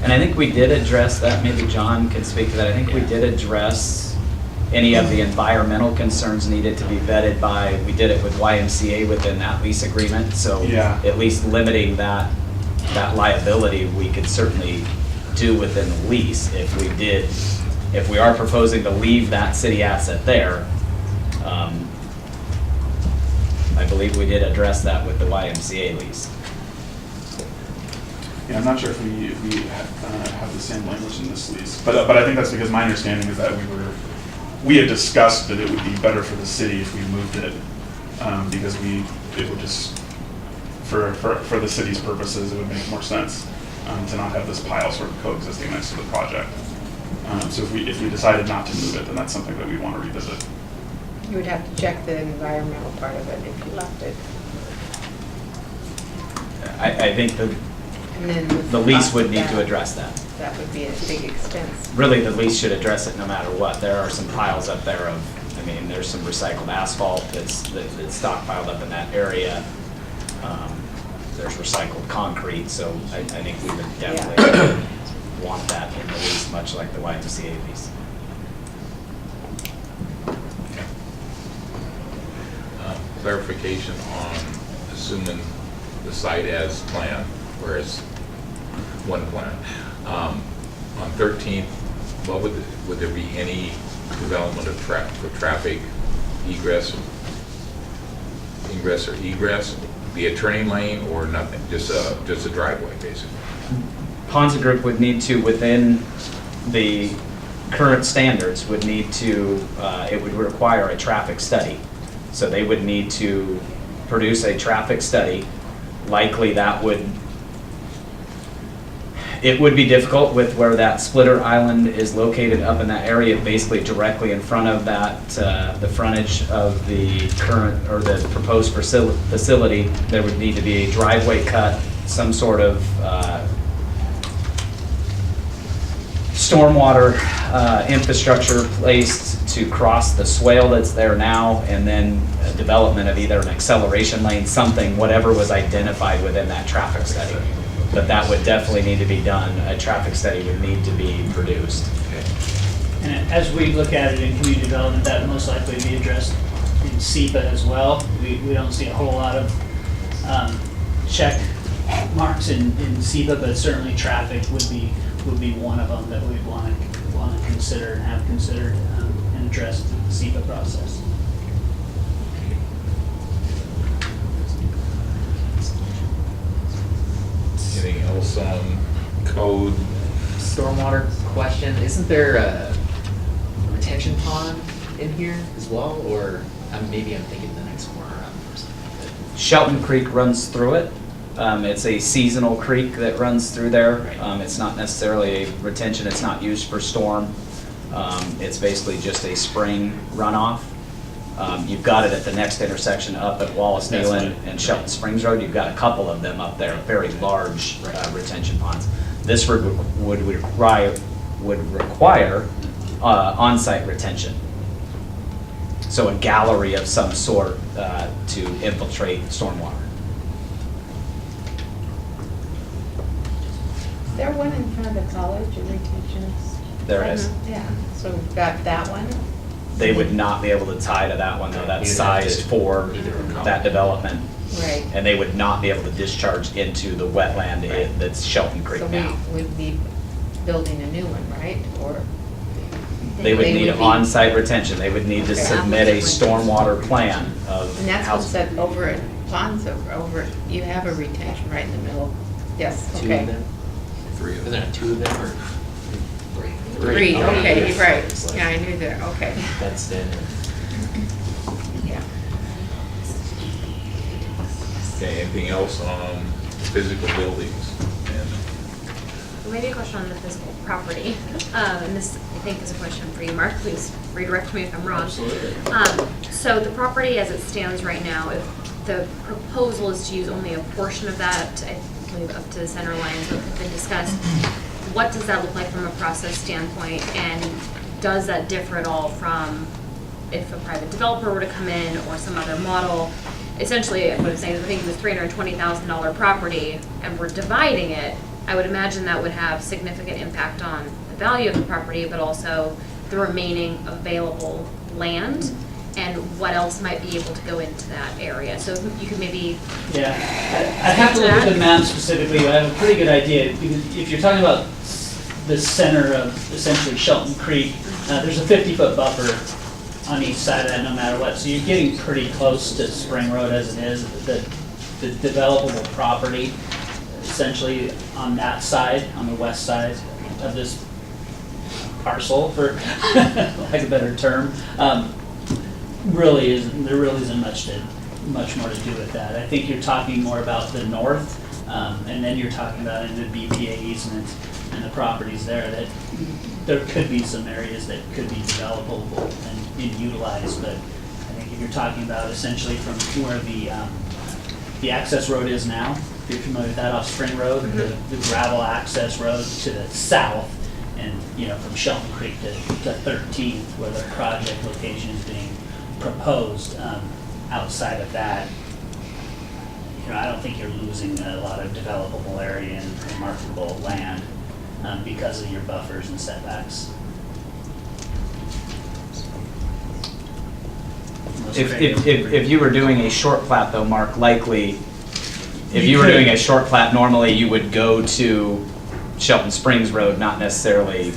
And I think we did address that, maybe John could speak to that. I think we did address Any of the environmental concerns needed to be vetted by, we did it with YMCA within that lease agreement, so Yeah. at least limiting that liability, we could certainly do within the lease if we are proposing to leave that city asset there. I believe we did address that with the YMCA lease. Yeah, I'm not sure if we have the same language in this lease, but I think that's because my understanding is that we had discussed that it would be better for the city if we moved it, because it would just, for the city's purposes, it would make more sense to not have this pile sort of coexisting next to the project. So if we decided not to move it, then that's something that we want to revisit. You would have to check the environmental part of it if you left it. I think And then with the lease cost would of need to that, address that. That would be a big expense. Really, the lease should address it no matter what. There are some piles up there of, I mean, there's some recycled asphalt that's stockpiled up in that area. There's recycled concrete, so I think we would definitely want that in the lease, much like the YMCA lease. Clarification on assuming the site as planned, whereas one plan. On 13th, would there be any development of traffic ingress or egress, be a turning lane or nothing, just a driveway basically? Ponza Group would need to, within the current standards, would need to, it would require a traffic study. So they would need to produce a traffic study. Likely it would be difficult with where that splitter island is located up in that area, basically directly in front of that, the frontage of the current, or the proposed facility. There would need to be a driveway cut, some sort of stormwater infrastructure placed to cross the swale that's there now, and then a development of either an acceleration lane, something, whatever was identified within that traffic study. But that would definitely need to be done. A traffic study would need to be produced. And as we look at it in community development, that would most likely be addressed in SEPA as well. We don't see a whole lot of check marks in SEPA, but certainly traffic would be one of them that we'd want to consider and have considered and addressed through the SEPA process. Anything else on code? Stormwater question, isn't there a retention pond in here as well, or maybe I'm thinking the next corner up or something? Shelton Creek runs through it. It's a seasonal creek that runs through there. It's not necessarily a retention, it's not used for storm. It's basically just a spring runoff. You've got it at the next intersection up at Wallace Neyland and Shelton Springs Road. You've got a couple of them up there, very large retention ponds. This would require on-site retention. So a gallery of some sort to infiltrate stormwater. Is there one in front of the college, a retention? There is. Yeah, so we've got that one. They would not be able to tie to that one though. That's sized for that development. Right. And they would not be able to discharge into the wetland that's Shelton Creek So now. we would be building a new one, right? Or They would need be- on-site retention. They would need to Okay. submit a stormwater plan of And that's how. what's said over at Ponds, over, you have a retention right in the middle. Yes, Two okay. of them? Three of Isn't them. there two of them or three? Three, okay, It's right. like Yeah, I knew that, okay. Fenced in. Yeah. Okay, anything else on physical buildings? And Maybe a question on the physical property. And this, I think, is a question for you, Mark. Please redirect me if I'm wrong. Absolutely. So the property as it stands right now, if the proposal is to use only a portion of that, I believe up to the center line, so it has been discussed, what does that look like from a process standpoint? And does that differ at all from if a private developer were to come in or some other model? Essentially, what I'm saying is I think it was $320,000 property and we're dividing it. I would imagine that would have significant impact on the value of the property, but also the remaining available land and what else might be able to go into that area. So you could maybe, Yeah, I'd have to look at the map specifically, but I have a pretty good idea. Because if you're talking about the center of essentially Shelton Creek, there's a 50-foot buffer on each side of that no matter what. So you're getting pretty close to Spring Road as it is. The developable property essentially on that side, on the west side of this parcel, for lack of a better term, there really isn't much more to do with that. I think you're talking more about the north, and then you're talking about in the BPA easement and the properties there, that there could be some areas that could be developable and utilized, but I think if you're talking about essentially from where the access road is now, if you're familiar with that off Spring Road, the gravel access road to the south, and from Shelton Creek to 13th, where the project location is being proposed, outside of that, I don't think you're losing a lot of developable area and marketable land because of your buffers and setbacks. If you were doing a short plat though, Mark, likely, if you were doing a short plat, normally you would go to Shelton Springs Road, not necessarily.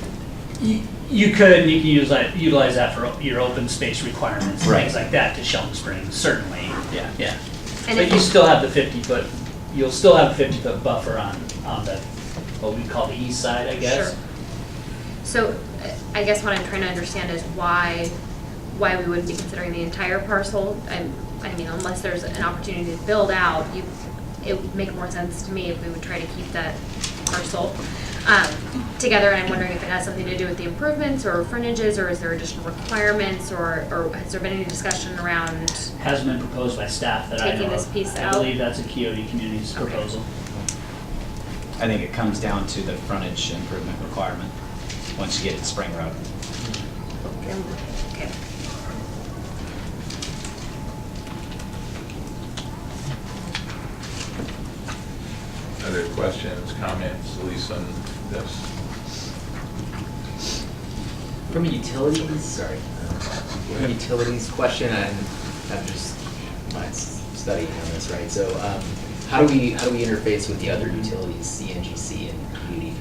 You could utilize that for your open space requirements, and things like that to Shelton Springs, certainly. Yeah. And But you still have the 50-foot, you'll still have a 50-foot buffer on the, what we call the east side, I guess. Sure. So I guess what I'm trying to understand is why we wouldn't be considering the entire parcel. I mean, unless there's an opportunity to build out, it would make more sense to me if we would try to keep that parcel together. And I'm wondering if it has something to do with the improvements or frontages, or is there additional requirements, or has there been any discussion around? Hasn't been proposed by staff that I know of. Taking this piece I out? believe that's a Coyote Communities proposal. I think it comes down to the frontage improvement requirement once you get to Spring Road. Okay. Other questions, comments, Lisa, on this? From a utilities question, and I'm just my studying on this, right? So, how do we interface with the other utilities, CNGC and UD3?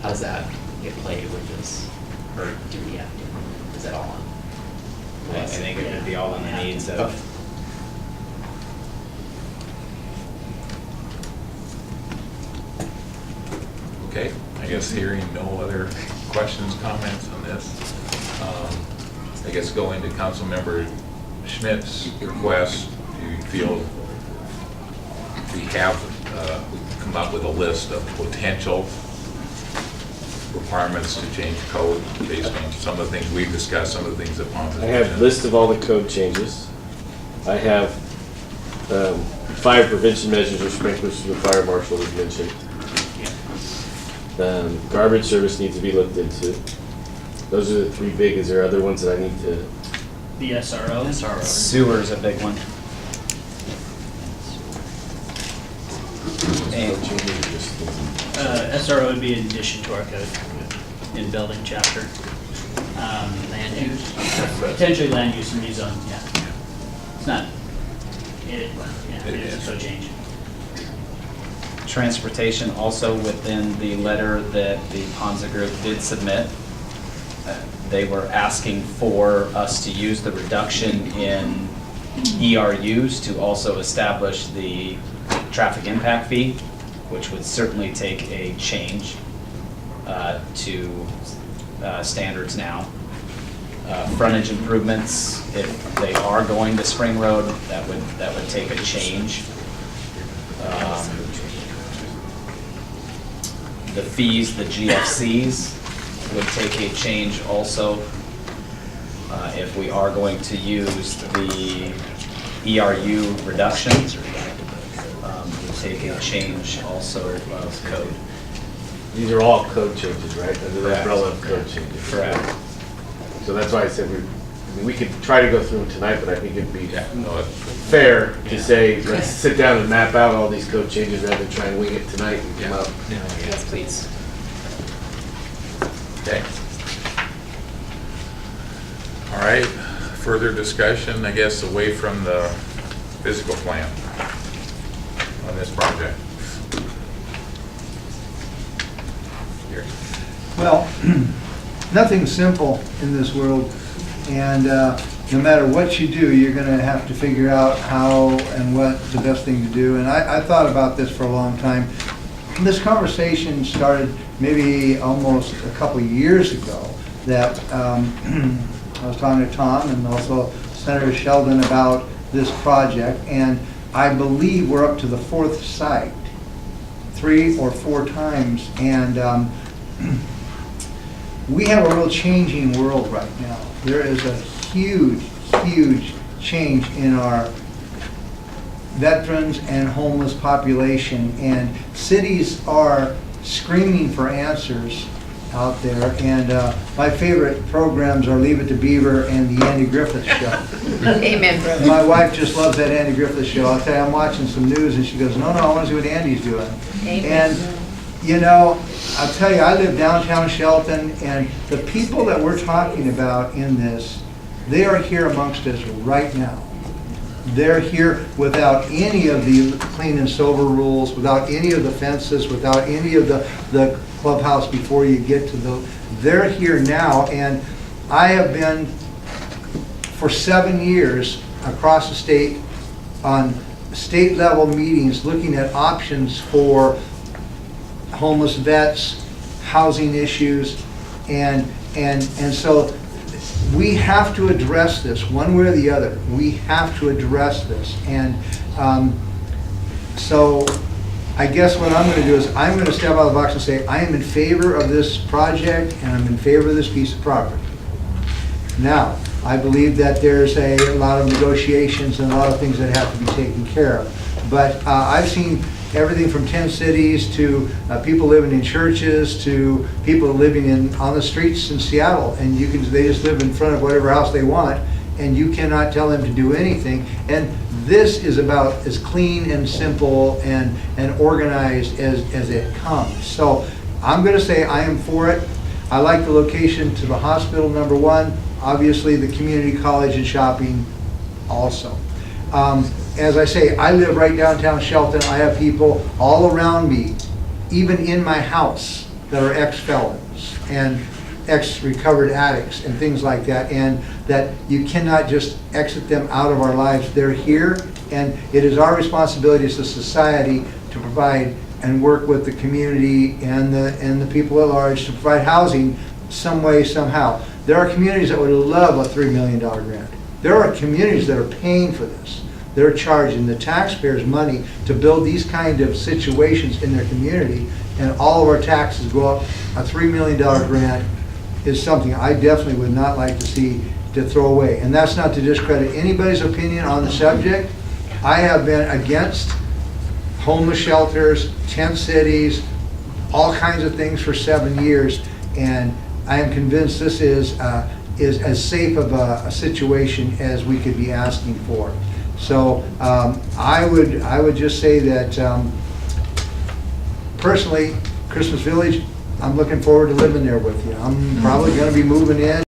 How does that get played with this, or do we have to? Is that all on? I think it would be all on the needs of. Okay, I guess hearing no other questions, comments on this, I guess going to Councilmember Schmidt's request, do you feel we have come up with a list of potential requirements to change code based on some of the things we've discussed, some of the things that Ponce has I have a mentioned? list of all the code changes. I have fire prevention measures or sprinklers the fire marshal was mentioned. Garbage service needs to be looked into. Those are the three big. Is there other ones that I need to? The SRO. Sewer's a big one. SRO would be in addition to our code in building chapter. Land use. Potentially land use and rezone, yeah. It's not, it is a code change. Transportation also within the letter that the Ponza Group did submit. They were asking for us to use the reduction in ERUs to also establish the traffic impact fee, which would certainly take a change to standards now. Frontage improvements, if they are going to Spring Road, that would take a change. The fees, the GFCs, would take a change also. If we are going to use the ERU reduction, would take a change also of code. These are all code changes, right? Under the Correct. umbrella of code changes. Correct. So that's why I said we could try to go through them tonight, but I think it'd be No, fair to say, let's sit down and map out all these code changes rather than try and wing it tonight and come up. Yes, please. Okay. All right, further discussion, I guess, away from the physical plan on this project. Here. Well, nothing's simple in this world, and no matter what you do, you're gonna have to figure out how and what the best thing to do. And I thought about this for a long time. This conversation started maybe almost a couple of years ago, that I was talking to Tom and also Senator Sheldon about this project, and I believe we're up to the 4th site, 3 or 4 times, and we have a real changing world right now. There is a huge, huge change in our veterans and homeless population, and cities are screaming for answers out there, and my favorite programs are Leave It to Beaver and the Andy Griffith Show. Amen, brother. My wife just loves that Andy Griffith Show. I'll tell you, I'm watching some news and she goes, no, I want to see what Andy's doing. Amen. And, you know, I'll tell you, I live downtown Shelton, and the people that we're talking about in this, they are here amongst us right now. They're here without any of the clean and sober rules, without any of the fences, without any of the clubhouse before you get to they're here now. And I have been for 7 years across the state on state level meetings looking at options for homeless vets, housing issues, and so we have to address this one way or the other. We have to address this, and so I guess what I'm going to do is I'm going to step out of the box and say I am in favor of this project and I'm in favor of this piece of property. Now, I believe that there's a lot of negotiations and a lot of things that have to be taken care of, but I've seen everything from tent cities to people living in churches to people living on the streets in Seattle, and they just live in front of whatever house they want, and you cannot tell them to do anything. And this is about as clean and simple and organized as it comes. So I'm going to say I am for it. I like the location to the hospital, number one. Obviously, the community college and shopping also. As I say, I live right downtown Shelton. I have people all around me, even in my house, that are ex-felons and ex-recovered addicts and things like that, and that you cannot just exit them out of our lives. They're here, and it is our responsibility as a society to provide and work with the community and the people at large to provide housing some way, somehow. There are communities that would love a $3 million grant. There are communities that are paying for this. They're charging the taxpayers money to build these kind of situations in their community, and all of our taxes go up. A $3 million grant is something I definitely would not like to see to throw away. And that's not to discredit anybody's opinion on the subject. I have been against homeless shelters, tent cities, all kinds of things for 7 years, and I am convinced this is as safe of a situation as we could be asking for. So I would just say that personally, Christmas Village, I'm looking forward to living there with you. I'm probably going to be moving in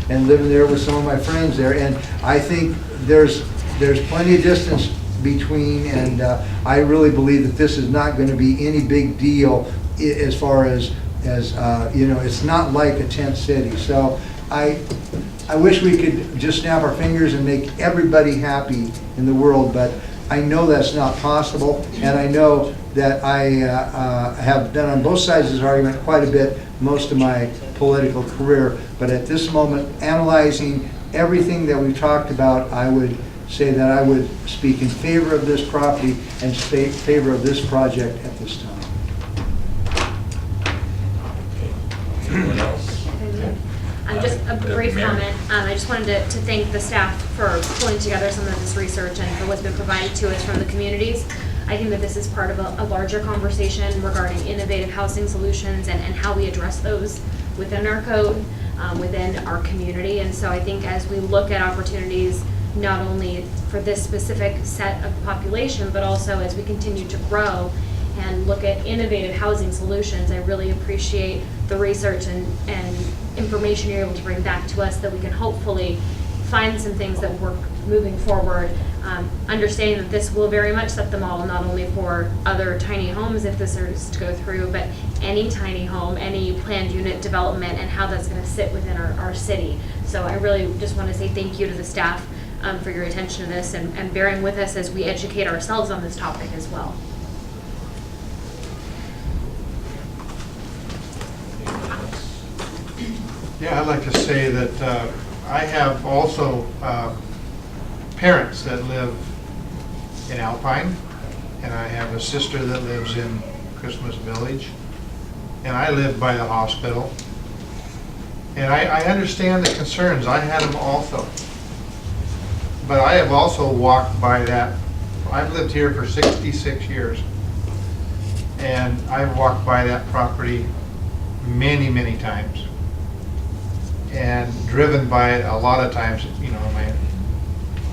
and living there with some of my friends there, and I think there's plenty of distance between, and I really believe that this is not going to be any big deal as far as you know, it's not like a tent city. So I wish we could just snap our fingers and make everybody happy in the world, but I know that's not possible, and I know that I have been on both sides of this argument quite a bit most of my political career, but at this moment, analyzing everything that we've talked about, I would say that I would speak in favor of this property and favor of this project at this time. Anyone else? Just a brief Mayor. comment. I just wanted to thank the staff for pulling together some of this research and for what's been provided to us from the communities. I think that this is part of a larger conversation regarding innovative housing solutions and how we address those within our code, within our community. And so I think as we look at opportunities, not only for this specific set of population, but also as we continue to grow and look at innovative housing solutions, I really appreciate the research and information you're able to bring back to us that we can hopefully find some things that work moving forward, understanding that this will very much set the model not only for other tiny homes if this is to go through, but any tiny home, any planned unit development, and how that's going to sit within our city. So I really just want to say thank you to the staff for your attention to this and bearing with us as we educate ourselves on this topic as well. Yeah, I'd like to say that I have also parents that live in Alpine, and I have a sister that lives in Christmas Village, and I live by the hospital. And I understand the concerns, I had them also. But I have also walked by that, I've lived here for 66 years, and I've walked by that property many, many times. And driven by it a lot of times, you know, in my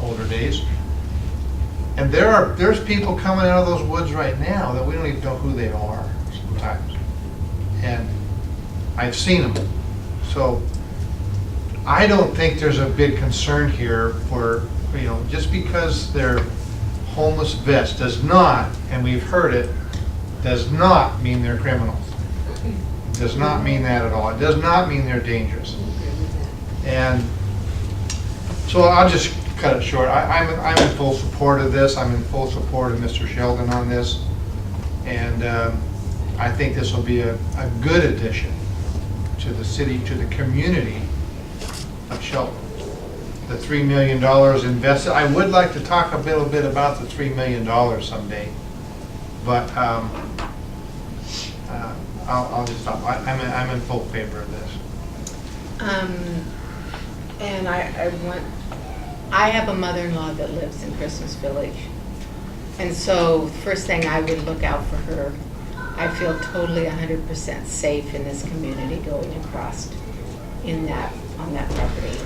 older days. And there's people coming out of those woods right now that we don't even know who they are sometimes. And I've seen them. So I don't think there's a big concern here for, you know, just because they're homeless vets does not, and we've heard it, does not mean they're criminals. Does not mean that at all. It does not mean they're dangerous. And so I'll just cut it short. I'm in full support of this. I'm in full support of Mr. Sheldon on this. And I think this will be a good addition to the city, to the community of Shelton. The $3 million invested, I would like to talk a little bit about the $3 million someday, but I'll just stop. I'm in full favor of this. And I have a mother-in-law that lives in Christmas Village. And so first thing I would look out for her. I feel totally 100% safe in this community going across on that property.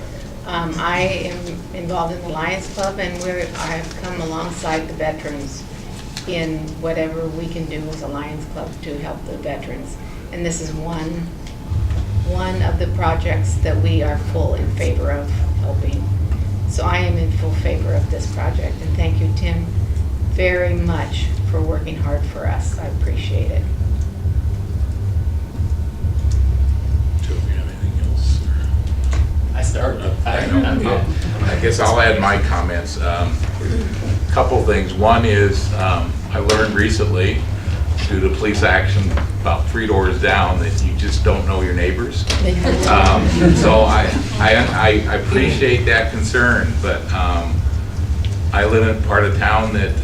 I am involved in the Lions Club, and I have come alongside the veterans in whatever we can do as a Lions Club to help the veterans. And this is one of the projects that we are full in favor of helping. So I am in full favor of this project, and thank you, Tim, very much for working hard for us. I appreciate it. Do you have anything else? I started. I'm good. I guess I'll add my comments. Couple things. One is I learned recently, due to police action about 3 doors down, that you just don't know your neighbors. So I appreciate that concern, but I live in a part of town that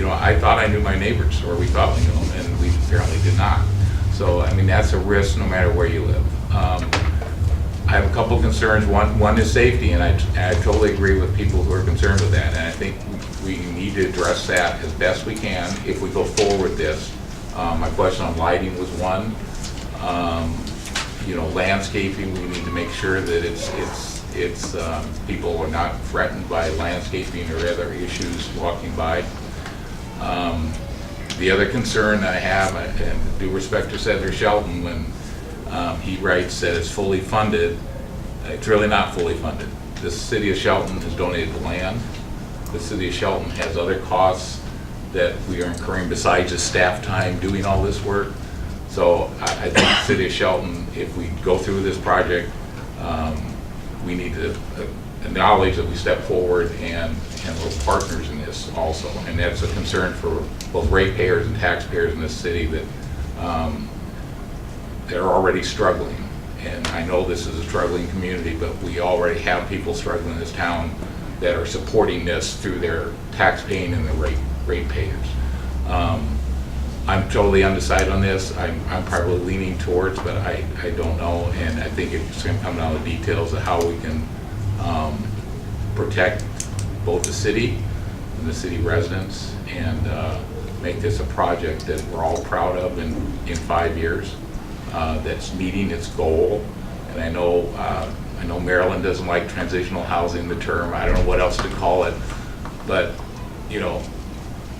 I thought I knew my neighbors, or we thought we knew them, and we apparently did not. So I mean, that's a risk no matter where you live. I have a couple of concerns. One is safety, and I totally agree with people who are concerned with that, and I think we need to address that as best we can if we go forward with this. My question on lighting was one. Landscaping, we need to make sure that it's people are not threatened by landscaping or other issues walking by. The other concern I have, and due respect to Senator Shelton, when he writes that it's fully funded, it's really not fully funded. The city of Shelton has donated the land. The city of Shelton has other costs that we are incurring besides the staff time doing all this work. So I think the city of Shelton, if we go through this project, we need to acknowledge that we step forward and we're partners in this also. And that's a concern for both ratepayers and taxpayers in this city that they're already struggling. And I know this is a struggling community, but we already have people struggling in this town that are supporting this through their tax paying and the ratepayers. I'm totally undecided on this. I'm probably leaning towards, but I don't know, and I think it's going to come down to the details of how we can protect both the city and the city residents and make this a project that we're all proud of in 5 years, that's meeting its goal. And I know Maryland doesn't like transitional housing, the term. I don't know what else to call it, but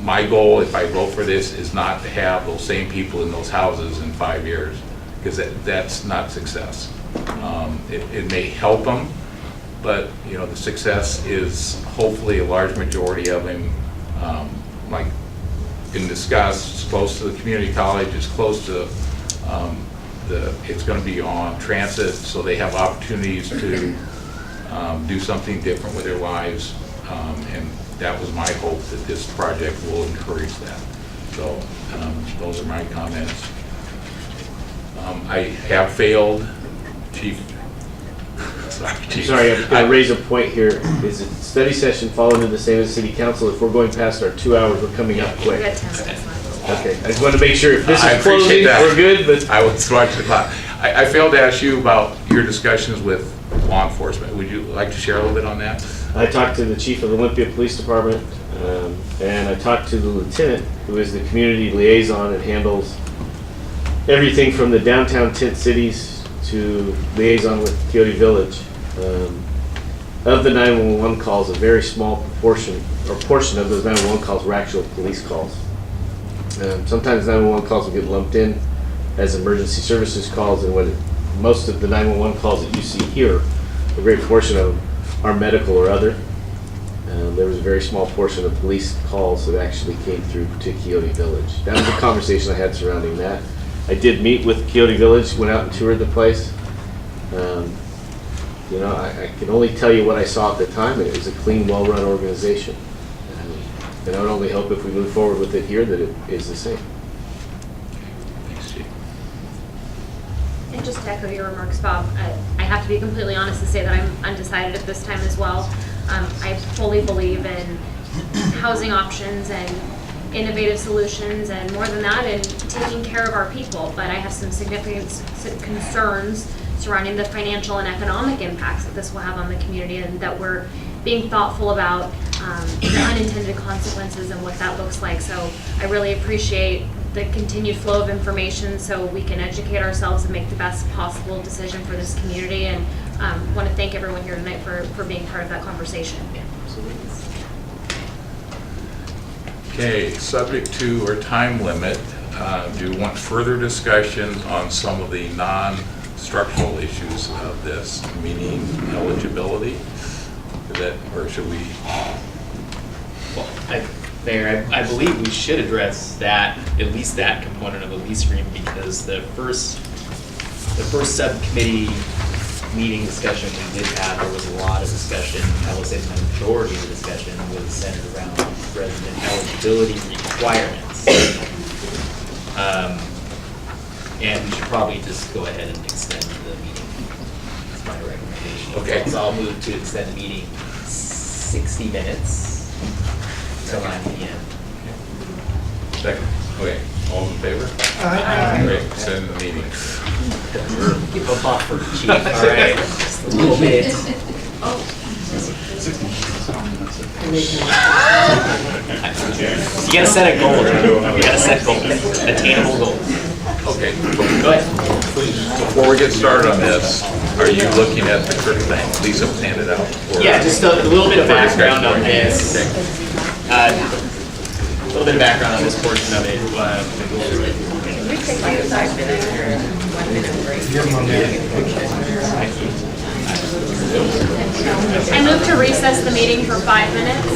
my goal, if I vote for this, is not to have those same people in those houses in 5 years, because that's not success. It may help them, but, you know, the success is hopefully a large majority of them, like been discussed, it's close to the community college, it's close to, it's gonna be on transit, so they have opportunities to do something different with their lives. And that was my hope, that this project will encourage that. So those are my comments. I have failed, Chief. Sorry, Chief. Sorry, I'm gonna raise a point here. Is it study session fall into the same as city council? If we're going past our 2 hours, we're coming up We quick. got 10 minutes left. Okay, I just wanted to make sure if this I is appreciate closing, that. we're good, but I would watch the clock. I failed to ask you about your discussions with law enforcement. Would you like to share a little bit on that? I talked to the chief of the Olympia Police Department, and I talked to the lieutenant, who is the community liaison and handles everything from the downtown tent cities to liaison with Coyote Village. Of the 911 calls, a very small proportion, or portion of those 911 calls were actual police calls. Sometimes 911 calls will get lumped in as emergency services calls, and when most of the 911 calls that you see here, a great portion of them are medical or other. There was a very small portion of police calls that actually came through to Coyote Village. That was a conversation I had surrounding that. I did meet with Coyote Village, went out and toured the place. You know, I can only tell you what I saw at the time, and it was a clean, well-run organization. And I would only hope if we move forward with it here that it is the same. Thanks, Chief. And just to echo your remarks, Bob, I have to be completely honest to say that I'm undecided at this time as well. I fully believe in housing options and innovative solutions, and more than that, in taking care of our people. But I have some significant concerns surrounding the financial and economic impacts that this will have on the community, and that we're being thoughtful about the unintended consequences and what that looks like. So I really appreciate the continued flow of information so we can educate ourselves and make the best possible decision for this community, and want to thank everyone here tonight for being part of that conversation. Okay, subject to or time limit, do you want further discussion on some of the non-structural issues of this, meaning eligibility? Is that, or should we? Well, Mayor, I believe we should address that, at least that component of the lease agreement, because the first subcommittee meeting discussion we did have, there was a lot of discussion. I will say the majority of the discussion was centered around resident eligibility requirements. And we should probably just go ahead and extend the meeting. That's my recommendation. Okay. So I'll move to extend the meeting 60 minutes till 9 p.m. Second. Okay, all in favor? Aye. Great, extend the meeting. Give a buffer, chief, all right? Just a little bit. You gotta set a goal, John. You gotta set goals, attainable goals. Okay, Go ahead. before we get started on this, are you looking at the current thing Lisa handed out? Or- Yeah, just a little bit of background on this. Okay. A little bit of background on this portion of it. We take like a 5-minute or 1-minute break. I move to recess the meeting for 5 minutes.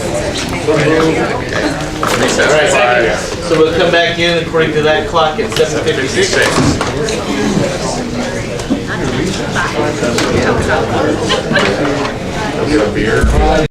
Recess All right, five. so we'll come back in according to that clock at 7:56. 56. Get a beer.